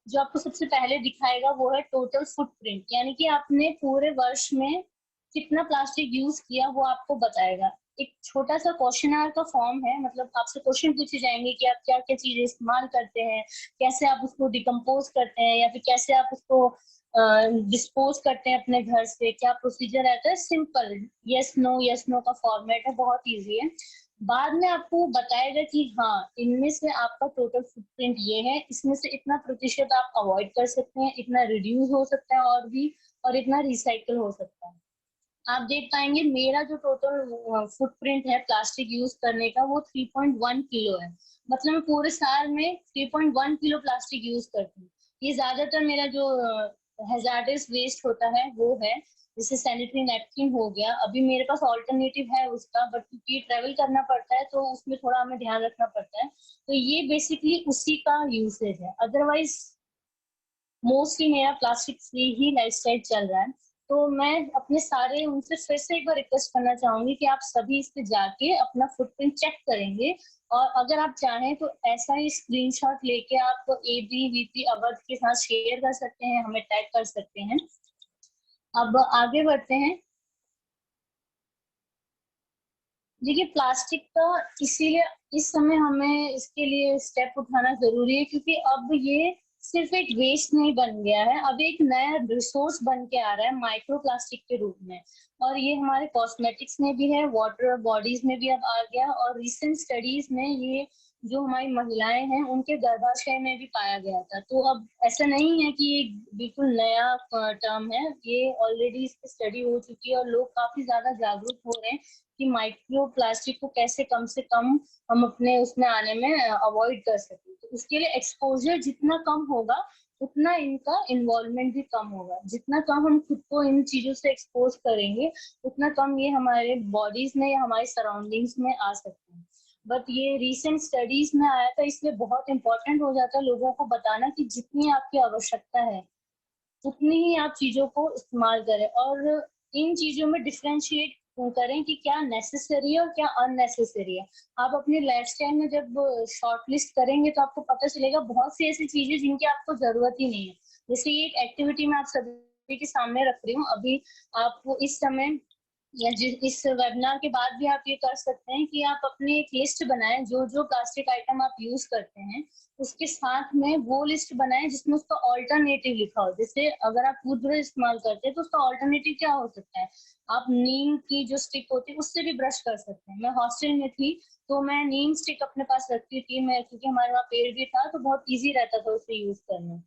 जो आपको सबसे पहले दिखाएगा वो है टोटल फुटप्रिंट, यानी कि आपने पूरे वर्ष में कितना प्लास्टिक यूज किया वो आपको बताएगा। एक छोटा सा क्वेश्चनर का फॉर्म है, मतलब आपसे क्वेश्चन पूछे जाएंगे कि आप क्या क्या चीजें इस्तेमाल करते हैं, कैसे आप उसको डिकम्पोज करते हैं या फिर कैसे आप उसको डिस्पोज करते हैं अपने घर से, क्या प्रोसीजर रहता है। सिंपल यस नो का फॉर्मेट है, बहुत इजी है। बाद में आपको बताएगा कि हाँ इनमें से आपका टोटल फुटप्रिंट ये है, इसमें से इतना प्रतिशत आप अवॉइड कर सकते हैं, इतना रिड्यूस हो सकता है और भी, और इतना रिसाइकल हो सकता है। आप देख पाएंगे मेरा जो टोटल फुटप्रिंट है प्लास्टिक यूज करने का वो 3.1 किलो है। मतलब मैं पूरे साल में 3.1 किलो प्लास्टिक यूज करती हूँ। ये ज्यादातर मेरा जो हैजार्डस वेस्ट होता है वो है, जैसे सैनिटरी नैपकिन हो गया। अभी मेरे पास ऑल्टरनेटिव है उसका, बट क्योंकि ट्रेवल करना पड़ता है तो उसमें थोड़ा हमें ध्यान रखना पड़ता है। तो ये बेसिकली उसी का यूसेज है। अदरवाइज मोस्टली मेरा प्लास्टिक फ्री ही लाइफस्टाइल चल रहा है। तो मैं अपने सारे उनसे फिर से एक बार रिक्वेस्ट करना चाहूंगी कि आप सभी इस पे जाके अपना फुटप्रिंट चेक करेंगे, और अगर आप चाहें तो ऐसा ही स्क्रीनशॉट लेके आप ABVP अवध के साथ शेयर कर सकते हैं, हमें टैग कर सकते हैं। अब आगे बढ़ते हैं। देखिए प्लास्टिक का इसीलिए इस समय हमें इसके लिए स्टेप उठाना जरूरी है क्योंकि अब ये सिर्फ एक वेस्ट नहीं बन गया है, अब एक नया रिसोर्स बन के आ रहा है माइक्रो प्लास्टिक के रूप में। और ये हमारे कॉस्मेटिक्स में भी है, वाटर बॉडीज में भी अब आ गया, और रिसेंट स्टडीज में ये जो हमारी महिलाएं हैं उनके गर्भाशय में भी पाया गया था। तो अब ऐसा नहीं है कि ये बिल्कुल नया टर्म है, ये ऑलरेडी इस पे स्टडी हो चुकी है और लोग काफी ज्यादा जागरूक हो रहे हैं कि माइक्रो प्लास्टिक को कैसे कम से कम हम अपने उसमें आने में अवॉइड कर सकें। तो उसके लिए एक्सपोजर जितना कम होगा उतना इनका इन्वॉल्वमेंट भी कम होगा। जितना कम हम खुद को इन चीजों से एक्सपोज करेंगे उतना कम ये हमारे बॉडीज में या हमारे सराउंडिंग्स में आ सकते हैं। बट ये रिसेंट स्टडीज में आया था, इसलिए बहुत इंपॉर्टेंट हो जाता है लोगों को बताना कि जितनी आपकी आवश्यकता है उतनी ही आप चीजों को इस्तेमाल करें, और इन चीजों में डिफ्रेंशिएट करें कि क्या नेसेसरी है और क्या अननेसेसरी है। आप अपनी लाइफस्टाइल में जब शॉर्ट लिस्ट करेंगे तो आपको पता चलेगा बहुत सी ऐसी चीजें जिनकी आपको जरूरत ही नहीं है। जैसे ये एक एक्टिविटी मैं आप सभी के सामने रख रही हूँ अभी, आप इस समय या इस वेबिनार के बाद भी आप ये कर सकते हैं कि आप अपनी एक लिस्ट बनाएं जो जो प्लास्टिक आइटम आप यूज करते हैं, उसके साथ में वो लिस्ट बनाएं जिसमें उसका ऑल्टरनेटिव लिखा हो। जैसे अगर आप टूथब्रश इस्तेमाल करते हैं तो उसका ऑल्टरनेटिव क्या हो सकता है, आप नीम की जो स्टिक होती है उससे भी ब्रश कर सकते हैं। मैं हॉस्टल में थी तो मैं नीम स्टिक अपने पास रखती थी, मैं क्योंकि हमारे वहाँ पेड़ भी था तो बहुत ईजी रहता था उसे यूज करना।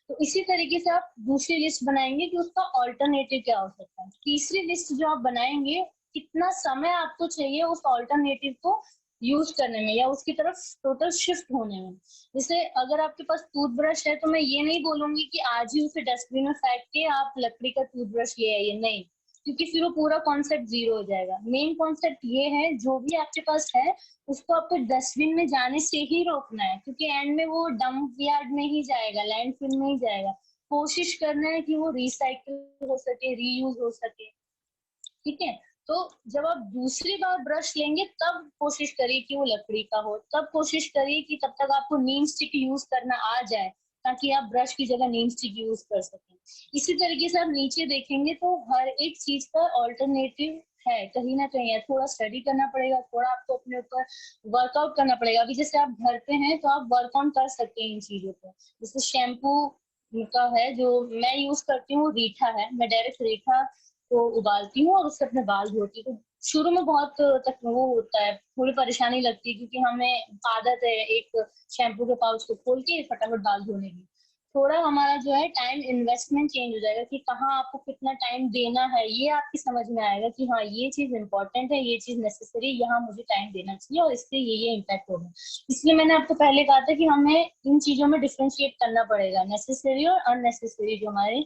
तो इसी तरीके से आप दूसरी लिस्ट बनाएंगे कि उसका ऑल्टरनेटिव क्या हो सकता है। तीसरी लिस्ट जो आप बनाएंगे कितना समय आपको चाहिए उस ऑल्टरनेटिव को यूज करने में या उसकी तरफ टोटल शिफ्ट होने में। जैसे अगर आपके पास टूथब्रश है तो मैं ये नहीं बोलूंगी कि आज ही उसे डस्टबिन में फेंक के आप लकड़ी का टूथब्रश ले आइए, नहीं। क्योंकि फिर वो पूरा कॉन्सेप्ट जीरो हो जाएगा। मेन कॉन्सेप्ट ये है, जो भी आपके पास है उसको आपको डस्टबिन में जाने से ही रोकना है, क्योंकि एंड में वो डंप यार्ड में ही जाएगा, लैंडफिल में ही जाएगा। कोशिश करना है कि वो रिसाइकिल हो सके, रीयूज हो सके, ठीक है। तो जब आप दूसरी बार ब्रश लेंगे तब कोशिश करिए कि वो लकड़ी का हो, तब कोशिश करिए कि तब तक आपको नीम स्टिक यूज करना आ जाए, ताकि आप ब्रश की जगह नीम स्टिक यूज कर सकें। इसी तरीके से आप नीचे देखेंगे तो हर एक चीज का ऑल्टरनेटिव है, कहीं ना कहीं है। थोड़ा स्टडी करना पड़ेगा, थोड़ा आपको अपने ऊपर वर्कआउट करना पड़ेगा। अभी जैसे आप घर पे हैं तो आप वर्कआउट कर सकते हैं इन चीजों पर। जैसे शैम्पू का है, जो मैं यूज करती हूँ रीठा है, मैं डायरेक्ट रीठा को उबालती हूँ और उससे अपने बाल धोती हूँ। तो शुरू में बहुत तक वो होता है, थोड़ी परेशानी लगती है, क्योंकि हमें आदत है एक शैम्पू के पाउच को खोल के फटाफट बाल धोने की। थोड़ा हमारा जो है टाइम इन्वेस्टमेंट चेंज हो जाएगा कि कहाँ आपको कितना टाइम देना है, ये आपकी समझ में आएगा कि हाँ ये चीज इंपॉर्टेंट है, ये चीज नेसेसरी, यहाँ मुझे टाइम देना चाहिए और इससे ये इम्पैक्ट होगा। इसलिए मैंने आपको पहले कहा था कि हमें इन चीजों में डिफ्रेंशिएट करना पड़ेगा, नेसेसरी और अननेसेसरी जो हमारे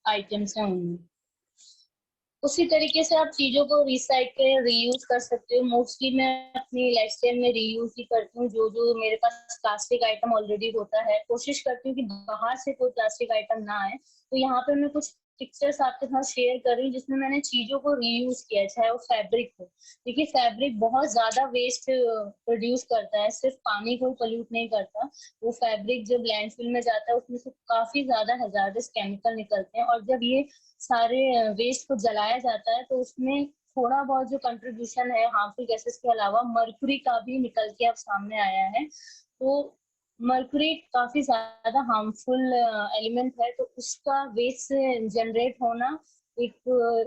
आइटम्स हैं उनमें। उसी तरीके से आप चीजों को रिसाइकिल रीयूज कर सकते हो। मोस्टली मैं अपनी लाइफस्टाइल में रीयूज ही करती हूँ। जो जो मेरे पास प्लास्टिक आइटम ऑलरेडी होता है, कोशिश करती हूँ कि बाहर से कोई प्लास्टिक आइटम ना आए। तो यहाँ पे मैं कुछ पिक्चर्स आपके साथ शेयर कर रही हूँ जिसमें मैंने चीजों को रीयूज किया है, चाहे वो फैब्रिक हो। देखिए फैब्रिक बहुत ज्यादा वेस्ट प्रोड्यूस करता है, सिर्फ पानी को पोल्यूट नहीं करता। वो फैब्रिक जब लैंडफिल में जाता है उसमें से काफी ज्यादा हैजार्डस केमिकल निकलते हैं, और जब ये सारे वेस्ट को जलाया जाता है तो उसमें थोड़ा बहुत जो कंट्रीब्यूशन है हार्मफुल गैसेस के अलावा मर्क्यूरी का भी निकल के अब सामने आया है। तो मर्क्यूरी काफी ज्यादा हार्मफुल एलिमेंट है, तो उसका वेस्ट से जनरेट होना एक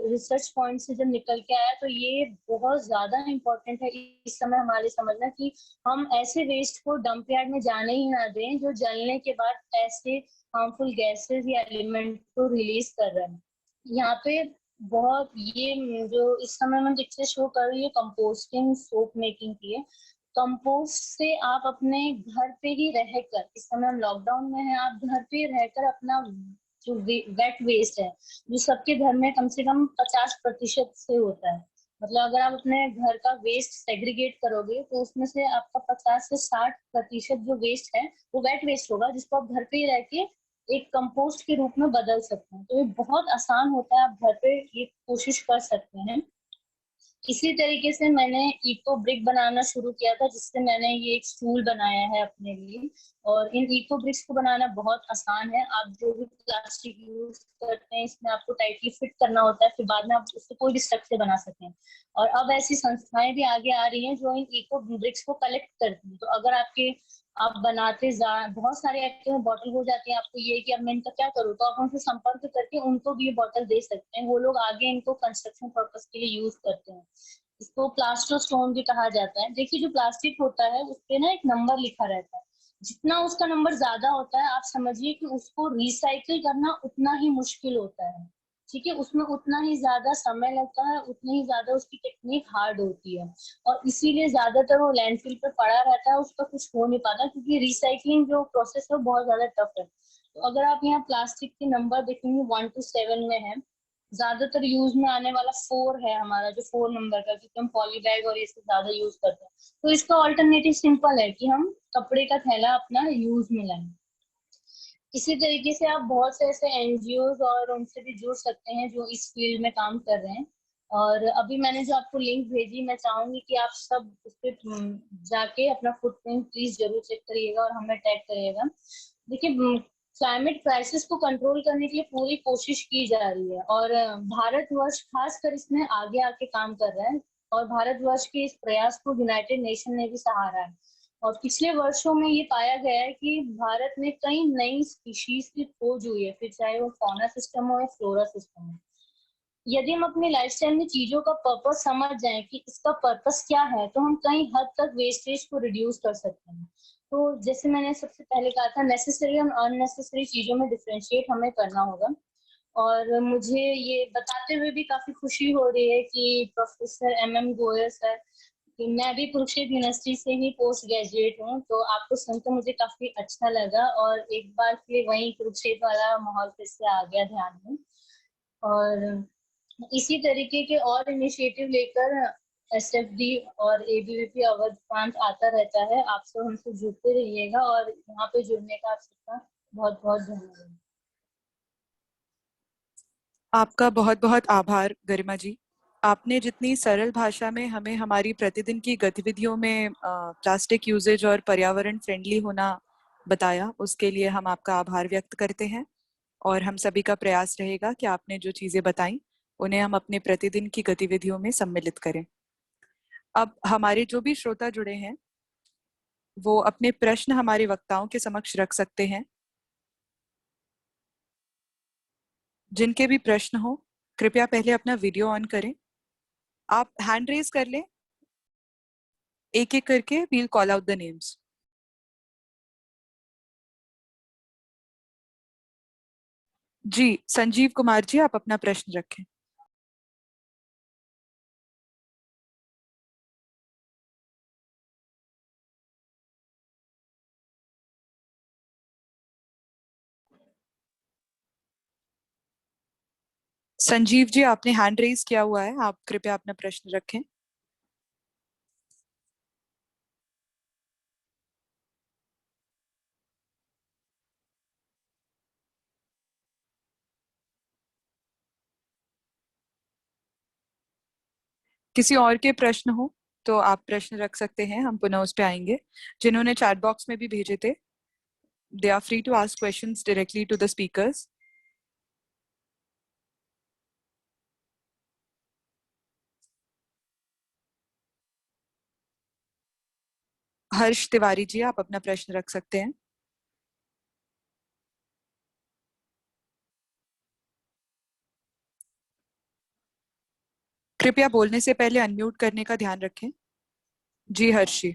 रिसर्च पॉइंट से जब निकल के आया, तो ये बहुत ज्यादा इम्पोर्टेंट है इस समय हमारे समझना कि हम ऐसे वेस्ट को डंप यार्ड में जाने ही ना दें जो जलने के बाद ऐसे हार्मफुल गैसेस या एलिमेंट को रिलीज कर रहे हैं। यहाँ पे बहुत ये जो इस समय मैं पिक्चर शो कर रही हूँ कंपोस्टिंग सोप मेकिंग की है। कंपोस्ट से आप अपने घर पे ही रहकर, इस समय हम लॉकडाउन में हैं, आप घर पे रहकर अपना जो वेट वेस्ट है, जो सबके घर में कम से कम 50% से होता है, मतलब अगर आप अपने घर का वेस्ट सेग्रीगेट करोगे तो उसमें से आपका 50 से 60% जो वेस्ट है वो वेट वेस्ट होगा, जिसको आप घर पे ही रह के एक कंपोस्ट के रूप में बदल सकते हैं। तो ये बहुत आसान होता है, आप घर पे ये कोशिश कर सकते हैं। इसी तरीके से मैंने इको ब्रिक बनाना शुरू किया था, जिससे मैंने ये एक स्टूल बनाया है अपने लिए। और इन इको ब्रिक्स को बनाना बहुत आसान है। आप जो भी प्लास्टिक यूज करते हैं इसमें आपको टाइटली फिट करना होता है, फिर बाद में आप उससे कोई भी स्ट्रक्चर बना सकते हैं। और अब ऐसी संस्थाएं भी आगे आ रही हैं जो इन इको ब्रिक्स को कलेक्ट करती हैं। तो अगर आप बनाते बहुत सारे एक्टिव बॉटल हो जाती है, आपको ये कि अब मैं इनका क्या करूँ, तो आप उनसे संपर्क करके उनको भी ये बॉटल दे सकते हैं। वो लोग आगे इनको कंस्ट्रक्शन पर्पस के लिए यूज करते हैं। इसको प्लास्टर स्टोन भी कहा जाता है। देखिए जो प्लास्टिक होता है उस पे ना एक नंबर लिखा रहता है, जितना उसका नंबर ज्यादा होता है आप समझिए कि उसको रिसाइकिल करना उतना ही मुश्किल होता है, ठीक है। उसमें उतना ही ज्यादा समय लगता है, उतनी ही ज्यादा उसकी टेक्निक हार्ड होती है, और इसीलिए ज्यादातर वो लैंडफिल पे पड़ा रहता है, उसका कुछ हो नहीं पाता, क्योंकि रिसाइकलिंग जो प्रोसेस है बहुत ज्यादा टफ है। तो अगर आप यहाँ प्लास्टिक के नंबर देखेंगे 1 to 7 में है, ज्यादातर यूज में आने वाला 4 है हमारा, जो 4 नंबर का, क्योंकि हम पॉली बैग और ये सब ज्यादा यूज करते हैं। तो इसका ऑल्टरनेटिव सिंपल है कि हम कपड़े का थैला अपना यूज में लाएं। इसी तरीके से आप बहुत से ऐसे एनजीओ और उनसे भी जुड़ सकते हैं जो इस फील्ड में काम कर रहे हैं। और अभी मैंने जो आपको लिंक भेजी, मैं चाहूंगी कि आप सब उस पर जाके अपना फुटप्रिंट प्लीज जरूर चेक करिएगा और हमें टैग करिएगा। देखिए क्लाइमेट क्राइसिस को कंट्रोल करने के लिए पूरी कोशिश की जा रही है, और भारतवर्ष खासकर इसमें आगे आके काम कर रहा है, और भारतवर्ष के इस प्रयास को यूनाइटेड नेशन ने भी सहारा है। और पिछले वर्षों में ये पाया गया है कि भारत में कई नई स्पीशीज की खोज हुई है, फिर चाहे वो फौना सिस्टम हो या फ्लोरा सिस्टम हो। यदि हम अपनी लाइफस्टाइल में चीजों का पर्पस समझ जाएं कि इसका पर्पस क्या है, तो हम कई हद तक वेस्टेज को रिड्यूस कर सकते हैं। तो जैसे मैंने सबसे पहले कहा था, नेसेसरी और अननेसेसरी चीजों में डिफरेंशिएट हमें करना होगा। और मुझे ये बताते हुए भी काफी खुशी हो रही है कि प्रोफेसर MM गोयल सर, मैं भी कुरुक्षेत्र यूनिवर्सिटी से ही पोस्ट ग्रेजुएट हूँ, तो आपको सुनकर मुझे काफी अच्छा लगा, और एक बार फिर वही कुरुक्षेत्र वाला माहौल फिर से आ गया ध्यान में। और इसी तरीके के और इनिशिएटिव लेकर एसएफडी और एबीवीपी अवध प्रांत आता रहता है। आप सब हमसे जुड़ते रहिएगा और यहाँ पे जुड़ने का आप सबका बहुत बहुत धन्यवाद। आपका बहुत बहुत आभार गरिमा जी। आपने जितनी सरल भाषा में हमें हमारी प्रतिदिन की गतिविधियों में प्लास्टिक यूजेज और पर्यावरण फ्रेंडली होना बताया, उसके लिए हम आपका आभार व्यक्त करते हैं। और हम सभी का प्रयास रहेगा कि आपने जो चीजें बताई उन्हें हम अपने प्रतिदिन की गतिविधियों में सम्मिलित करें। अब हमारे जो भी श्रोता जुड़े हैं वो अपने प्रश्न हमारे वक्ताओं के समक्ष रख सकते हैं। जिनके भी प्रश्न हो कृपया पहले अपना वीडियो ऑन करें। आप हैंड रेज कर लें, एक एक करके we'll call out the names. जी संजीव कुमार जी, आप अपना प्रश्न रखें। संजीव जी, आपने हैंड रेज किया हुआ है, आप कृपया अपना प्रश्न रखें। किसी और के प्रश्न हो तो आप प्रश्न रख सकते हैं, हम पुनः उस पे आएंगे। जिन्होंने चैट बॉक्स में भी भेजे थे, they are free to ask questions directly to the speakers. Harsh Tiwari ji, आप अपना प्रश्न रख सकते हैं। कृपया बोलने से पहले अनम्यूट करने का ध्यान रखें। जी हर्षी।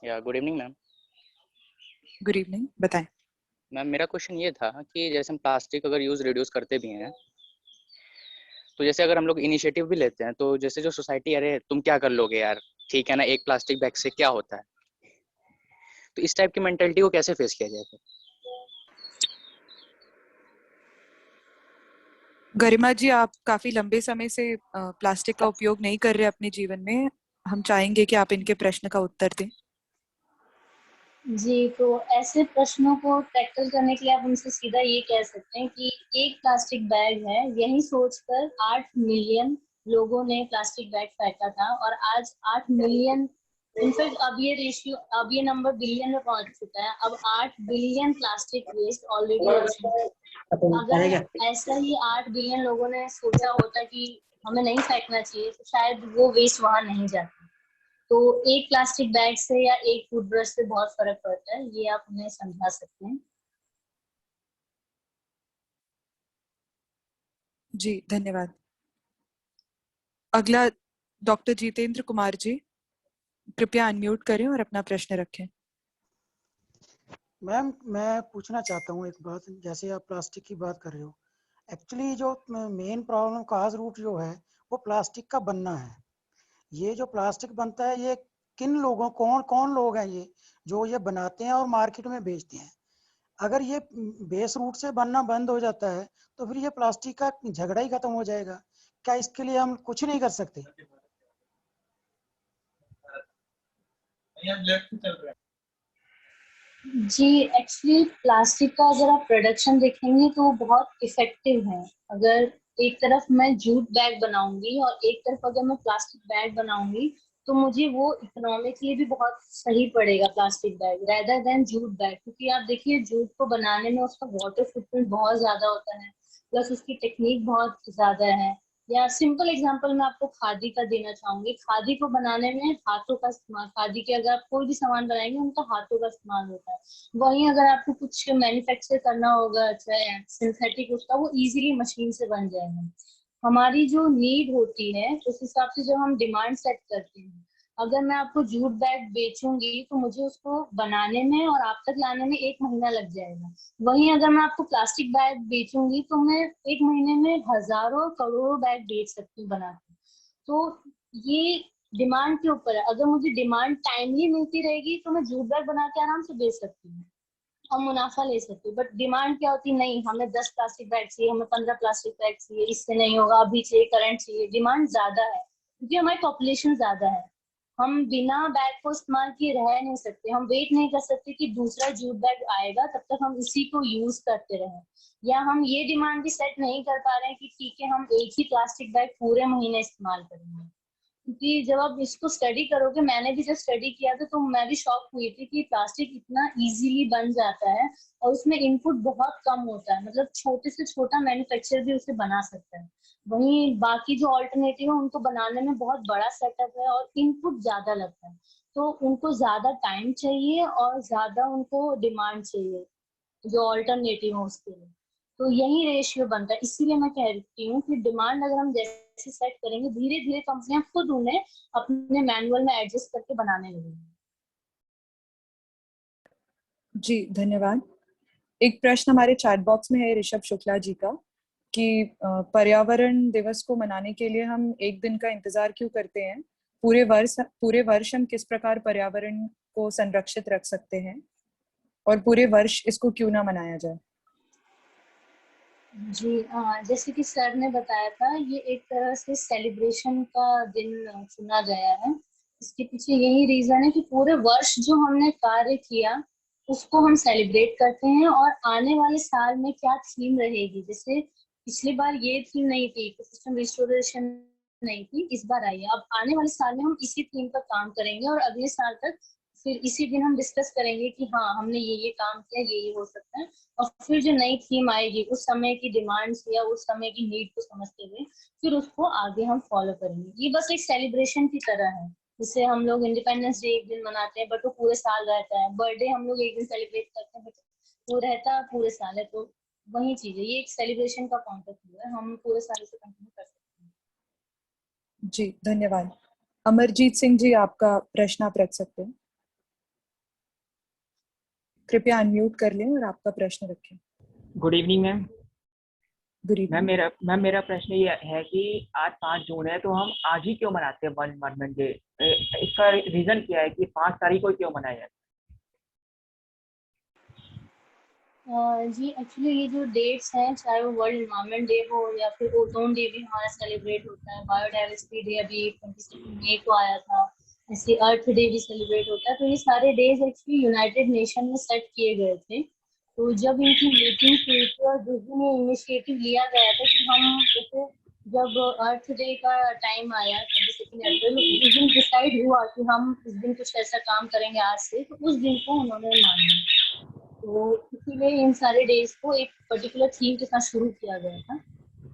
या good evening ma'am. Good evening, बताएं। मैम मेरा क्वेश्चन ये था कि जैसे हम प्लास्टिक अगर यूज रिड्यूस करते भी हैं, तो जैसे अगर हम लोग इनिशिएटिव भी लेते हैं, तो जैसे जो सोसाइटी, अरे तुम क्या कर लोगे यार, ठीक है ना, एक प्लास्टिक बैग से क्या होता है, तो इस टाइप की मेंटेलिटी को कैसे फेस किया जाए? गरिमा जी, आप काफी लंबे समय से प्लास्टिक का उपयोग नहीं कर रहे अपने जीवन में। हम चाहेंगे कि आप इनके प्रश्न का उत्तर दें। जी, तो ऐसे प्रश्नों को टैकल करने के लिए आप उनसे सीधा ये कह सकते हैं कि एक प्लास्टिक बैग है, यही सोचकर 8 मिलियन लोगों ने प्लास्टिक बैग फेंका था और आज 8 मिलियन, इनफैक्ट अब ये रेशियो, अब ये नंबर बिलियन में पहुंच चुका है। अब 8 बिलियन प्लास्टिक वेस्ट ऑलरेडी हो चुका है। अगर ऐसा ही 8 बिलियन लोगों ने सोचा होता कि हमें नहीं फेंकना चाहिए, तो शायद वो वेस्ट वहां नहीं जाता। तो एक प्लास्टिक बैग से या एक टूथब्रश से बहुत फर्क पड़ता है, ये आप उन्हें समझा सकते हैं। जी धन्यवाद। अगला डॉक्टर जितेंद्र कुमार जी, कृपया अनम्यूट करें और अपना प्रश्न रखें। मैम मैं पूछना चाहता हूँ एक बात, जैसे आप प्लास्टिक की बात कर रहे हो, एक्चुअली जो मेन प्रॉब्लम काज रूट जो है वो प्लास्टिक का बनना है। ये जो प्लास्टिक बनता है ये किन लोगों, कौन कौन लोग हैं ये जो ये बनाते हैं और मार्केट में बेचते हैं? अगर ये बेस रूट से बनना बंद हो जाता है तो फिर ये प्लास्टिक का झगड़ा ही खत्म हो जाएगा। क्या इसके लिए हम कुछ नहीं कर सकते? जी, एक्चुअली प्लास्टिक का अगर आप प्रोडक्शन देखेंगे तो वो बहुत इफेक्टिव है। अगर एक तरफ मैं जूट बैग बनाऊंगी और एक तरफ अगर मैं प्लास्टिक बैग बनाऊंगी, तो मुझे वो इकोनॉमिकली भी बहुत सही पड़ेगा plastic bag rather than jute bag. क्योंकि आप देखिए, जूट को बनाने में उसका वाटर फुटप्रिंट बहुत ज्यादा होता है, प्लस उसकी टेक्निक बहुत ज्यादा है। या सिंपल एग्जांपल मैं आपको खादी का देना चाहूंगी। खादी को बनाने में हाथों का इस्तेमाल, खादी के अगर आप कोई भी सामान बनाएंगे उनका हाथों का इस्तेमाल होता है। वहीं अगर आपको कुछ मैन्युफैक्चर करना होगा चाहे सिंथेटिक, उसका वो इजीली मशीन से बन जाएगा। हमारी जो नीड होती है उस हिसाब से जब हम डिमांड सेट करते हैं, अगर मैं आपको जूट बैग बेचूंगी तो मुझे उसको बनाने में और आप तक लाने में 1 महीना लग जाएगा। वहीं अगर मैं आपको प्लास्टिक बैग बेचूंगी तो मैं 1 महीने में हजारों करोड़ों बैग बेच सकती हूँ बना के। तो ये डिमांड के ऊपर है। अगर मुझे डिमांड टाइमली मिलती रहेगी तो मैं जूट बैग बना के आराम से बेच सकती हूँ। हम मुनाफा ले सकते हैं। बट डिमांड क्या होती है, नहीं हमें 10 प्लास्टिक बैग चाहिए, हमें 15 प्लास्टिक बैग चाहिए, इससे नहीं होगा, अभी चाहिए, करंट चाहिए। डिमांड ज्यादा है क्योंकि हमारी पॉपुलेशन ज्यादा है। हम बिना बैग को इस्तेमाल किए रह नहीं सकते, हम वेट नहीं कर सकते कि दूसरा जूट बैग आएगा तब तक हम इसी को यूज करते रहें। या हम ये डिमांड भी सेट नहीं कर पा रहे हैं कि ठीक है हम एक ही प्लास्टिक बैग पूरे महीने इस्तेमाल करेंगे। क्योंकि जब आप इसको स्टडी करोगे, मैंने भी जब स्टडी किया था तो मैं भी शॉक हुई थी कि प्लास्टिक इतना इजीली बन जाता है और उसमें इनपुट बहुत कम होता है। मतलब छोटे से छोटा मैन्युफैक्चर भी उसे बना सकता है। वहीं बाकी जो ऑल्टरनेटिव है उनको बनाने में बहुत बड़ा सेटअप है और इनपुट ज्यादा लगता है, तो उनको ज्यादा टाइम चाहिए और ज्यादा उनको डिमांड चाहिए जो ऑल्टरनेटिव है उसके लिए। तो यही रेशियो बनता है। इसीलिए मैं कह रही हूँ कि डिमांड अगर हम जैसे सेट करेंगे, धीरे धीरे कंपनियां खुद उन्हें अपने मैनुअल में एडजस्ट करके बनाने लगेंगी। जी धन्यवाद। एक प्रश्न हमारे चैट बॉक्स में है ऋषभ शुक्ला जी का कि पर्यावरण दिवस को मनाने के लिए हम एक दिन का इंतजार क्यों करते हैं? पूरे वर्ष हम किस प्रकार पर्यावरण को संरक्षित रख सकते हैं और पूरे वर्ष इसको क्यों ना मनाया जाए? जी जैसे कि सर ने बताया था, ये एक तरह से सेलिब्रेशन का दिन चुना गया है। इसके पीछे यही रीजन है कि पूरे वर्ष जो हमने कार्य किया उसको हम सेलिब्रेट करते हैं और आने वाले साल में क्या थीम रहेगी। जैसे पिछली बार ये थीम नहीं थी, इकोसिस्टम रिस्टोरेशन नहीं थी, इस बार आई है। अब आने वाले साल में हम इसी थीम पर काम करेंगे और अगले साल तक फिर इसी दिन हम डिस्कस करेंगे कि हाँ हमने ये काम किया, ये हो सकता है। और फिर जो नई थीम आएगी उस समय की डिमांड्स या उस समय की नीड को समझते हुए फिर उसको आगे हम फॉलो करेंगे। ये बस एक सेलिब्रेशन की तरह है। जैसे हम लोग इंडिपेंडेंस डे एक दिन मनाते हैं बट वो पूरे साल रहता है, बर्थडे हम लोग एक दिन सेलिब्रेट करते हैं बट वो रहता है पूरे साल है। तो वही चीज है, ये एक सेलिब्रेशन का पॉइंट ऑफ व्यू है, हम पूरे साल से कंटिन्यू कर सकते हैं। जी धन्यवाद। अमरजीत सिंह जी, आपका प्रश्न आप रख सकते हैं। कृपया अनम्यूट कर लें और आपका प्रश्न रखें। Good evening ma'am. Good evening. मेरा प्रश्न ये है कि आज 5 जून है तो हम आज ही क्यों मनाते हैं वर्ल्ड एनवायरनमेंट डे? इसका रीजन क्या है कि 5 तारीख को क्यों मनाया जाता जी एक्चुअली ये जो डेट्स हैं, चाहे वो वर्ल्ड एनवायरनमेंट डे हो या फिर ओजोन डे भी हमारा सेलिब्रेट होता है, बायोडाइवर्सिटी डे अभी 22 मई को आया था, ऐसे अर्थ डे भी सेलिब्रेट होता है। तो ये सारे डेज एक्चुअली यूनाइटेड नेशन में सेट किए गए थे। तो जब इनकी मीटिंग हुई थी और जिस दिन ये इनिशिएटिव लिया गया था कि हम जैसे जब अर्थ डे का टाइम आया 22 अप्रैल, उस दिन डिसाइड हुआ कि हम इस दिन कुछ ऐसा काम करेंगे आज से, तो उस दिन को उन्होंने माना। तो इसीलिए इन सारे डेज को एक पर्टिकुलर थीम के साथ शुरू किया गया था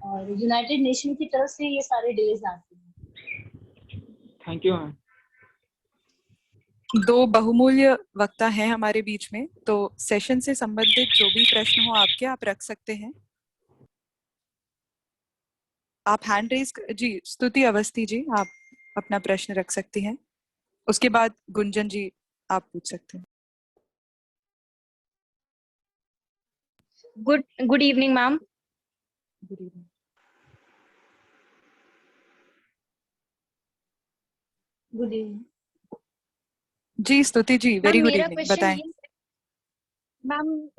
और यूनाइटेड नेशन की तरफ से ये सारे डेज आते हैं। Thank you ma'am. दो बहुमूल्य वक्ता हैं हमारे बीच में, तो सेशन से संबंधित जो भी प्रश्न हो आपके, आप रख सकते हैं। आप हैंड रेज जी, स्तुति अवस्थी जी, आप अपना प्रश्न रख सकती हैं। उसके बाद गुंजन जी आप पूछ सकते हैं। Good evening ma'am. Good evening good evening जी। स्तुति जी, वेरी गुड मेरा इवनिंग, क्वेश्चन बताएं।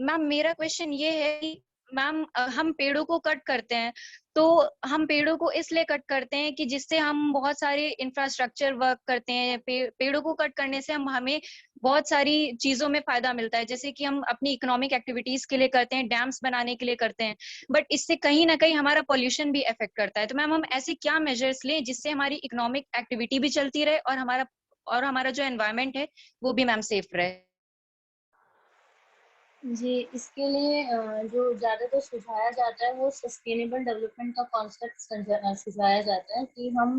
मैम मेरा क्वेश्चन ये है कि मैम हम पेड़ों को कट करते हैं, तो हम पेड़ों को इसलिए कट करते हैं कि जिससे हम बहुत सारे इंफ्रास्ट्रक्चर वर्क करते हैं। पेड़ों को कट करने से हमें बहुत सारी चीजों में फायदा मिलता है, जैसे कि हम अपनी इकोनॉमिक एक्टिविटीज के लिए करते हैं, डैम्स बनाने के लिए करते हैं, बट इससे कहीं ना कहीं हमारा पॉल्यूशन भी इफेक्ट करता है। तो मैम हम ऐसे क्या मेजर्स लें जिससे हमारी इकोनॉमिक एक्टिविटी भी चलती रहे और हमारा जो एनवायरमेंट है वो भी मैम सेफ रहे? जी, इसके लिए जो ज्यादातर सुझाया जाता है वो सस्टेनेबल डेवलपमेंट का कॉन्सेप्ट सुझाया जाता है कि हम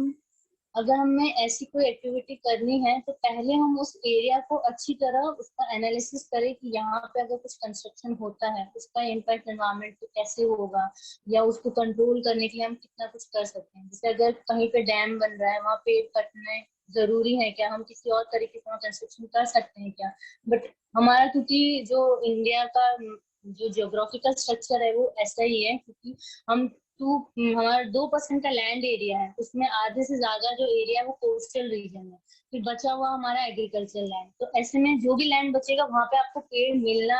अगर हमें ऐसी कोई एक्टिविटी करनी है तो पहले हम उस एरिया को अच्छी तरह उसका एनालिसिस करें कि यहाँ पे अगर कुछ कंस्ट्रक्शन होता है उसका इम्पैक्ट एनवायरनमेंट पे कैसे होगा या उसको कंट्रोल करने के लिए हम कितना कुछ कर सकते हैं। जैसे अगर कहीं पे डैम बन रहा है, वहाँ पेड़ कटने जरूरी है क्या, हम किसी और तरीके से कंस्ट्रक्शन कर सकते हैं क्या। बट हमारा क्योंकि जो इंडिया का जो जियोग्राफिकल स्ट्रक्चर है वो ऐसा ही है, क्योंकि हम हमारा 2% का लैंड एरिया है, उसमें आधे से ज्यादा जो एरिया है वो कोस्टल रीजन है, फिर बचा हुआ हमारा एग्रीकल्चर लैंड। तो ऐसे में जो भी लैंड बचेगा वहां पे आपको पेड़ मिलना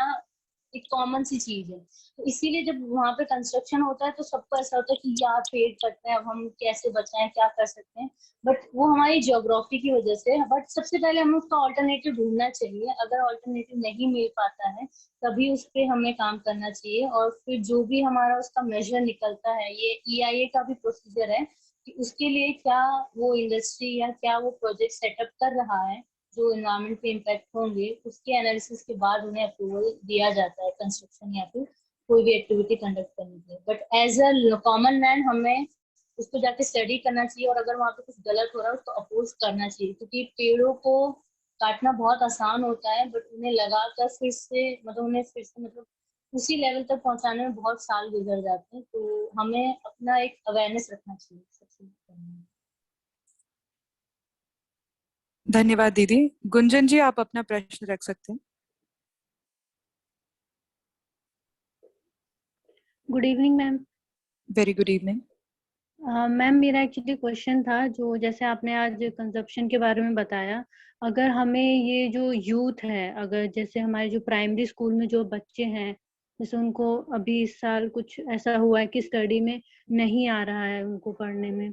एक कॉमन सी चीज है। तो इसीलिए जब वहां पे कंस्ट्रक्शन होता है तो सबको ऐसा होता है कि यार पेड़ कटते हैं, अब हम कैसे बचाएं, क्या कर सकते हैं। बट वो हमारी ज्योग्राफी की वजह से। बट सबसे पहले हमें उसका ऑल्टरनेटिव ढूंढना चाहिए। अगर ऑल्टरनेटिव नहीं मिल पाता है तभी उस पे हमें काम करना चाहिए। और फिर जो भी हमारा उसका मेजर निकलता है, ये EIA का भी प्रोसीजर है कि उसके लिए क्या वो इंडस्ट्री या क्या वो प्रोजेक्ट सेटअप कर रहा है जो एनवायरमेंट पे इम्पैक्ट होंगे, उसके एनालिसिस के बाद उन्हें अप्रूवल दिया जाता है कंस्ट्रक्शन या फिर कोई भी एक्टिविटी कंडक्ट करने के लिए। But as a common man हमें उसको जाके स्टडी करना चाहिए, और अगर वहाँ पे कुछ गलत हो रहा है उसको अपोज करना चाहिए। क्योंकि पेड़ों को काटना बहुत आसान होता है, बट उन्हें लगाकर फिर से मतलब उसी लेवल तक पहुंचाने में बहुत साल गुजर जाते हैं। तो हमें अपना एक अवेयरनेस रखना चाहिए सबसे पहले। धन्यवाद दीदी। गुंजन जी, आप अपना प्रश्न रख सकते हैं। Good evening ma'am. Very good evening. Ma'am मेरा एक्चुअली क्वेश्चन था, जो जैसे आपने आज कंजप्शन के बारे में बताया, अगर हमें ये जो यूथ है, अगर जैसे हमारे जो प्राइमरी स्कूल में जो बच्चे हैं, जैसे उनको अभी इस साल कुछ ऐसा हुआ है कि स्टडी में नहीं आ रहा है उनको पढ़ने में,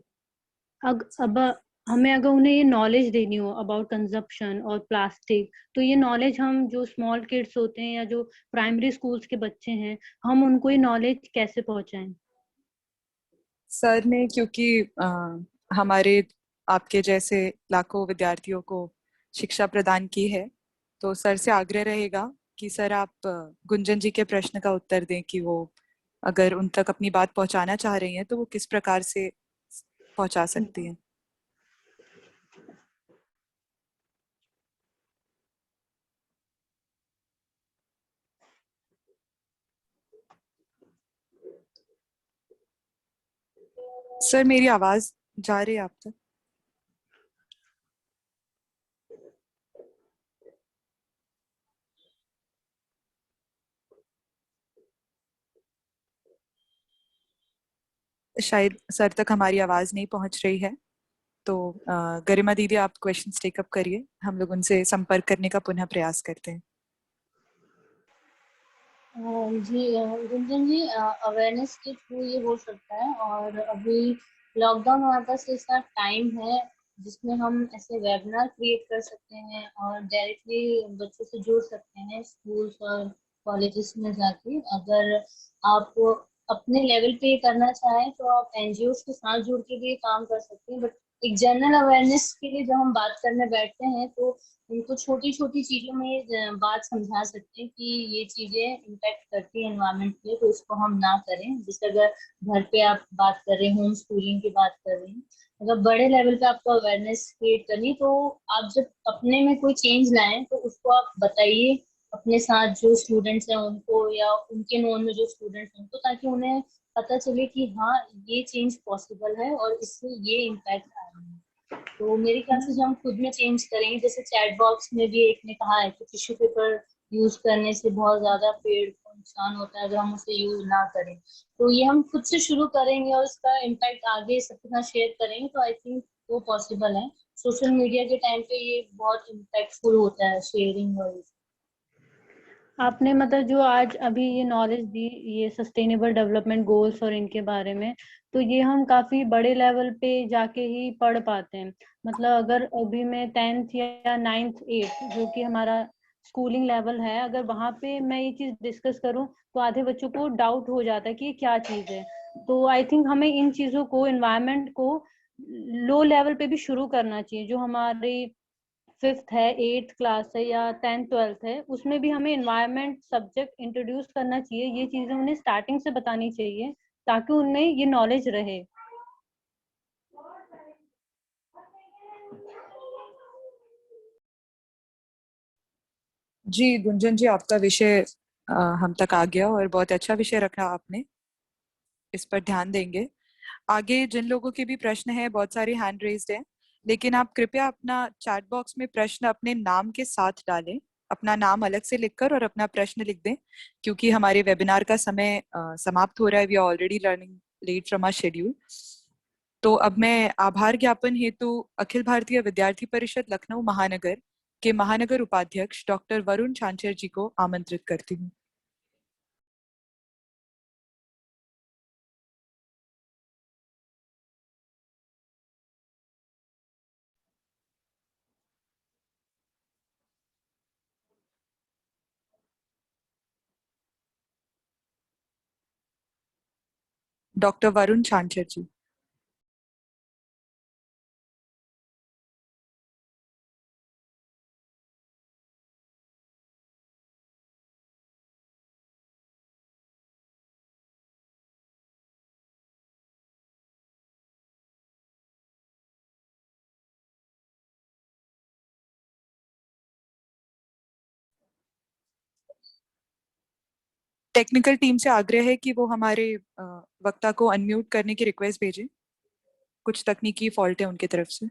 अब हमें अगर उन्हें ये नॉलेज देनी हो अबाउट कंजप्शन और प्लास्टिक, तो ये नॉलेज हम जो स्मॉल किड्स होते हैं या जो प्राइमरी स्कूल्स के बच्चे हैं, हम उनको ये नॉलेज कैसे पहुंचाएं? सर ने, क्योंकि हमारे आपके जैसे लाखों विद्यार्थियों को शिक्षा प्रदान की है, तो सर से आग्रह रहेगा कि सर आप गुंजन जी के प्रश्न का उत्तर दें कि वो अगर उन तक अपनी बात पहुंचाना चाह रही हैं तो वो किस प्रकार से पहुंचा सकती हैं। सर मेरी आवाज जा रही है आप तक? शायद सर तक हमारी आवाज नहीं पहुंच रही है। तो गरिमा दीदी, आप क्वेश्चंस टेकअप करिए, हम लोग उनसे संपर्क करने का पुनः प्रयास करते हैं। जी गुंजन जी, अवेयरनेस के थ्रू ये हो सकता है। और अभी लॉकडाउन हमारे पास ऐसा टाइम है जिसमें हम ऐसे वेबिनार क्रिएट कर सकते हैं और डायरेक्टली बच्चों से जुड़ सकते हैं स्कूल्स और कॉलेजेस में जाके। अगर आप अपने लेवल पे करना चाहें तो आप NGOs के साथ जुड़ के भी काम कर सकते हैं। बट एक जनरल अवेयरनेस के लिए जब हम बात करने बैठते हैं तो उनको छोटी छोटी चीजों में ये बात समझा सकते हैं कि ये चीजें इम्पैक्ट करती है एनवायरनमेंट पे, तो इसको हम ना करें। जैसे अगर घर पे आप बात कर रहे हैं, होम स्कूलिंग की बात कर रहे हैं, अगर बड़े लेवल पे आपको अवेयरनेस क्रिएट करनी, तो आप जब अपने में कोई चेंज लाएं तो उसको आप बताइए अपने साथ जो स्टूडेंट्स हैं उनको, या उनके नोन में जो स्टूडेंट्स हैं उनको, ताकि उन्हें पता चले कि हाँ ये चेंज पॉसिबल है और इससे ये इम्पैक्ट आ रहा है। तो मेरे ख्याल से जब हम खुद में चेंज करेंगे, जैसे चैट बॉक्स में भी एक ने कहा है कि टिश्यू पेपर यूज करने से बहुत ज्यादा पेड़ को नुकसान होता है अगर हम उसे यूज ना करें, तो ये हम खुद से शुरू करेंगे और इसका इम्पैक्ट आगे सबके साथ शेयर करेंगे, तो आई थिंक वो पॉसिबल है। सोशल मीडिया के टाइम पे ये बहुत इम्पैक्टफुल होता है शेयरिंग। और आपने मतलब जो आज अभी ये नॉलेज दी, ये सस्टेनेबल डेवलपमेंट गोल्स और इनके बारे में, तो ये हम काफी बड़े लेवल पे जाके ही पढ़ पाते हैं। मतलब अगर अभी मैं 10th या 9th 8th जो कि हमारा स्कूलिंग लेवल है, अगर वहां पे मैं ये चीज डिस्कस करूं तो आधे बच्चों को डाउट हो जाता है कि ये क्या चीज है। तो आई थिंक हमें इन चीजों को, एनवायरनमेंट को लो लेवल पे भी शुरू करना चाहिए। जो हमारी 5th है, 8th क्लास है या 10th 12th है, उसमें भी हमें एनवायरनमेंट सब्जेक्ट इंट्रोड्यूस करना चाहिए। ये चीजें उन्हें स्टार्टिंग से बतानी चाहिए ताकि उनमें ये नॉलेज रहे। जी गुंजन जी, आपका विषय हम तक आ गया और बहुत अच्छा विषय रखा आपने, इस पर ध्यान देंगे। आगे जिन लोगों के भी प्रश्न हैं, बहुत सारे हैंड रेज्ड हैं, लेकिन आप कृपया अपना चैट बॉक्स में प्रश्न अपने नाम के साथ डालें, अपना नाम अलग से लिखकर और अपना प्रश्न लिख दें, क्योंकि हमारे वेबिनार का समय समाप्त हो रहा है। We are already running late from our schedule. तो अब मैं आभार ज्ञापन हेतु अखिल भारतीय विद्यार्थी परिषद लखनऊ महानगर के महानगर उपाध्यक्ष डॉक्टर वरुण छांचर जी को आमंत्रित करती हूँ। डॉक्टर वरुण छांचर जी। टेक्निकल टीम से आग्रह है कि वो हमारे वक्ता को अनम्यूट करने की रिक्वेस्ट भेजें। कुछ तकनीकी फॉल्ट है उनकी तरफ से।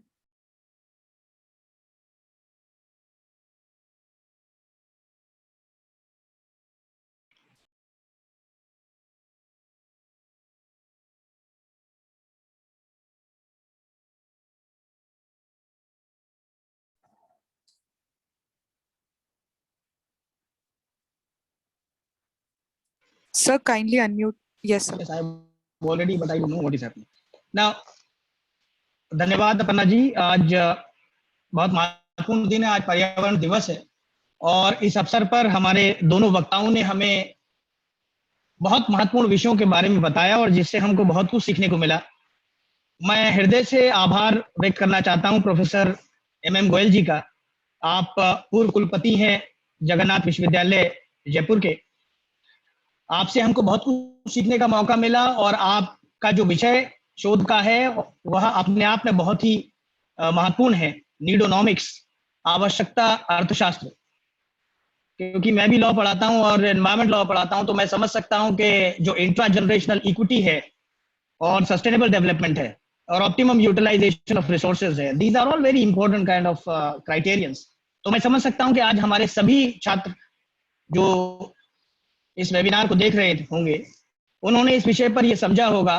Sir, kindly unmute. Yes, sir. Yes, I've already, but I don't know what is happening. Now, धन्यवाद अपर्णा जी। आज बहुत महत्वपूर्ण दिन है, आज पर्यावरण दिवस है और इस अवसर पर हमारे दोनों वक्ताओं ने हमें बहुत महत्वपूर्ण विषयों के बारे में बताया और जिससे हमको बहुत कुछ सीखने को मिला। मैं हृदय से आभार व्यक्त करना चाहता हूं प्रोफेसर MM गोयल जी का। आप पूर्व कुलपति हैं जगन्नाथ विश्वविद्यालय जयपुर के। आपसे हमको बहुत कुछ सीखने का मौका मिला और आपका जो विषय शोध का है वह अपने आप में बहुत ही महत्वपूर्ण है, नीडोनॉमिक्स, आवश्यकता अर्थशास्त्र। क्योंकि मैं भी लॉ पढ़ाता हूं और एनवायरमेंट लॉ पढ़ाता हूं, तो मैं समझ सकता हूं कि जो इंट्रा जनरेशनल इक्विटी है और सस्टेनेबल डेवलपमेंट है और ऑप्टिमम यूटिलाइजेशन ऑफ रिसोर्सेज है, these are all very important kind of criterions. तो मैं समझ सकता हूं कि आज हमारे सभी छात्र जो इस वेबिनार को देख रहे होंगे उन्होंने इस विषय पर यह समझा होगा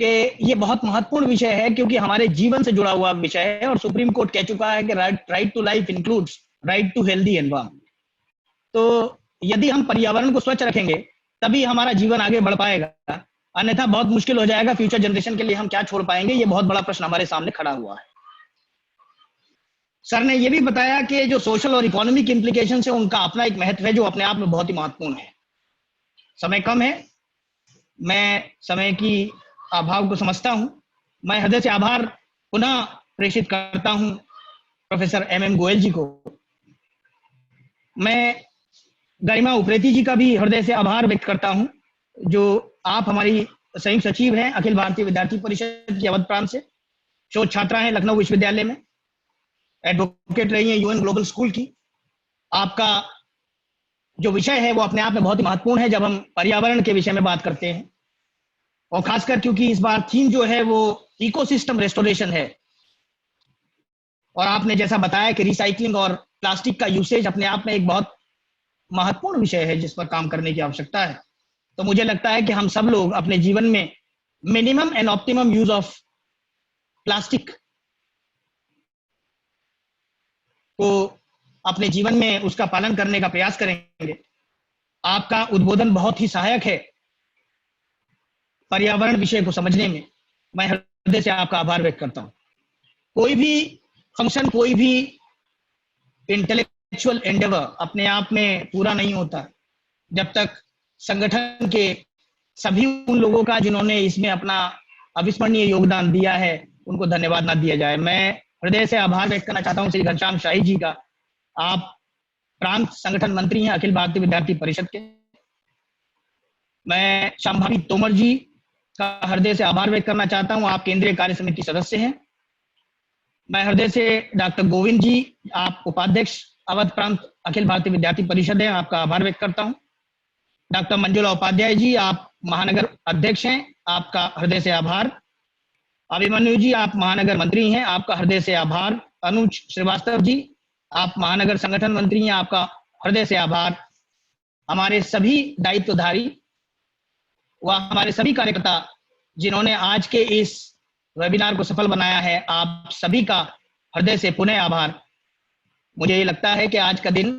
कि ये बहुत महत्वपूर्ण विषय है, क्योंकि हमारे जीवन से जुड़ा हुआ विषय है और सुप्रीम कोर्ट कह चुका है कि right to life includes right to healthy environment. तो यदि हम पर्यावरण को स्वच्छ रखेंगे तभी हमारा जीवन आगे बढ़ पाएगा, अन्यथा बहुत मुश्किल हो जाएगा। फ्यूचर जनरेशन के लिए हम क्या छोड़ पाएंगे, ये बहुत बड़ा प्रश्न हमारे सामने खड़ा हुआ है। सर ने ये भी बताया कि जो सोशल और इकोनॉमिक इम्प्लीकेशन है उनका अपना एक महत्व है जो अपने आप में बहुत ही महत्वपूर्ण है। समय कम है, मैं समय की अभाव को समझता हूं। मैं हृदय से आभार पुनः प्रेषित करता हूं प्रोफेसर MM गोयल जी को। मैं गरिमा उप्रेती जी का भी हृदय से आभार व्यक्त करता हूं, जो आप हमारी संयुक्त सचिव हैं अखिल भारतीय विद्यार्थी परिषद की अवध प्रांत से, शोध छात्रा हैं लखनऊ विश्वविद्यालय में, एडवोकेट रही हैं UN ग्लोबल स्कूल की। आपका जो विषय है वो अपने आप में बहुत ही महत्वपूर्ण है जब हम पर्यावरण के विषय में बात करते हैं, और खासकर क्योंकि इस बार थीम जो है वो इकोसिस्टम रेस्टोरेशन है। और आपने जैसा बताया कि रिसाइकलिंग और प्लास्टिक का यूसेज अपने आप में एक बहुत महत्वपूर्ण विषय है जिस पर काम करने की आवश्यकता है। तो मुझे लगता है कि हम सब लोग अपने जीवन में minimum and optimum use of plastic को अपने जीवन में उसका पालन करने का प्रयास करेंगे। आपका उद्बोधन बहुत ही सहायक है पर्यावरण विषय को समझने में। मैं हृदय से आपका आभार व्यक्त करता हूं। कोई भी फंक्शन, कोई भी इंटेलेक्चुअल एंडेवर अपने आप में पूरा नहीं होता जब तक संगठन के सभी उन लोगों का जिन्होंने इसमें अपना अविस्मरणीय योगदान दिया है उनको धन्यवाद ना दिया जाए। मैं हृदय से आभार व्यक्त करना चाहता हूं श्री घनश्याम शाही जी का। आप प्रांत संगठन मंत्री हैं अखिल भारतीय विद्यार्थी परिषद के। मैं शांभावी तोमर जी का हृदय से आभार व्यक्त करना चाहता हूं, आप केंद्रीय कार्य समिति सदस्य हैं। मैं हृदय से डॉक्टर गोविंद जी, आप उपाध्यक्ष अवध प्रांत अखिल भारतीय विद्यार्थी परिषद है, आपका आभार व्यक्त करता हूं। डॉक्टर मंजुला उपाध्याय जी, आप महानगर अध्यक्ष हैं, आपका हृदय से आभार। अभिमन्यु जी, आप महानगर मंत्री हैं, आपका हृदय से आभार। अनुज श्रीवास्तव जी, आप महानगर संगठन मंत्री हैं, आपका हृदय से आभार। हमारे सभी दायित्वधारी व हमारे सभी कार्यकर्ता जिन्होंने आज के इस वेबिनार को सफल बनाया है, आप सभी का हृदय से पुनः आभार। मुझे ये लगता है कि आज का दिन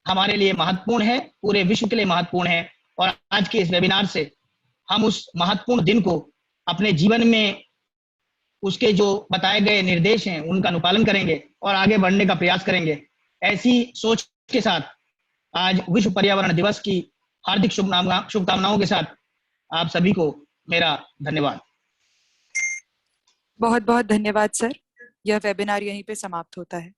हमारे लिए महत्वपूर्ण है, पूरे विश्व के लिए महत्वपूर्ण है, और आज के इस वेबिनार से हम उस महत्वपूर्ण दिन को अपने जीवन में उसके जो बताए गए निर्देश हैं उनका अनुपालन करेंगे और आगे बढ़ने का प्रयास करेंगे। ऐसी सोच के साथ आज विश्व पर्यावरण दिवस की हार्दिक शुभकामनाओं के साथ आप सभी को मेरा धन्यवाद। बहुत बहुत धन्यवाद सर। यह वेबिनार यहीं पे समाप्त होता है।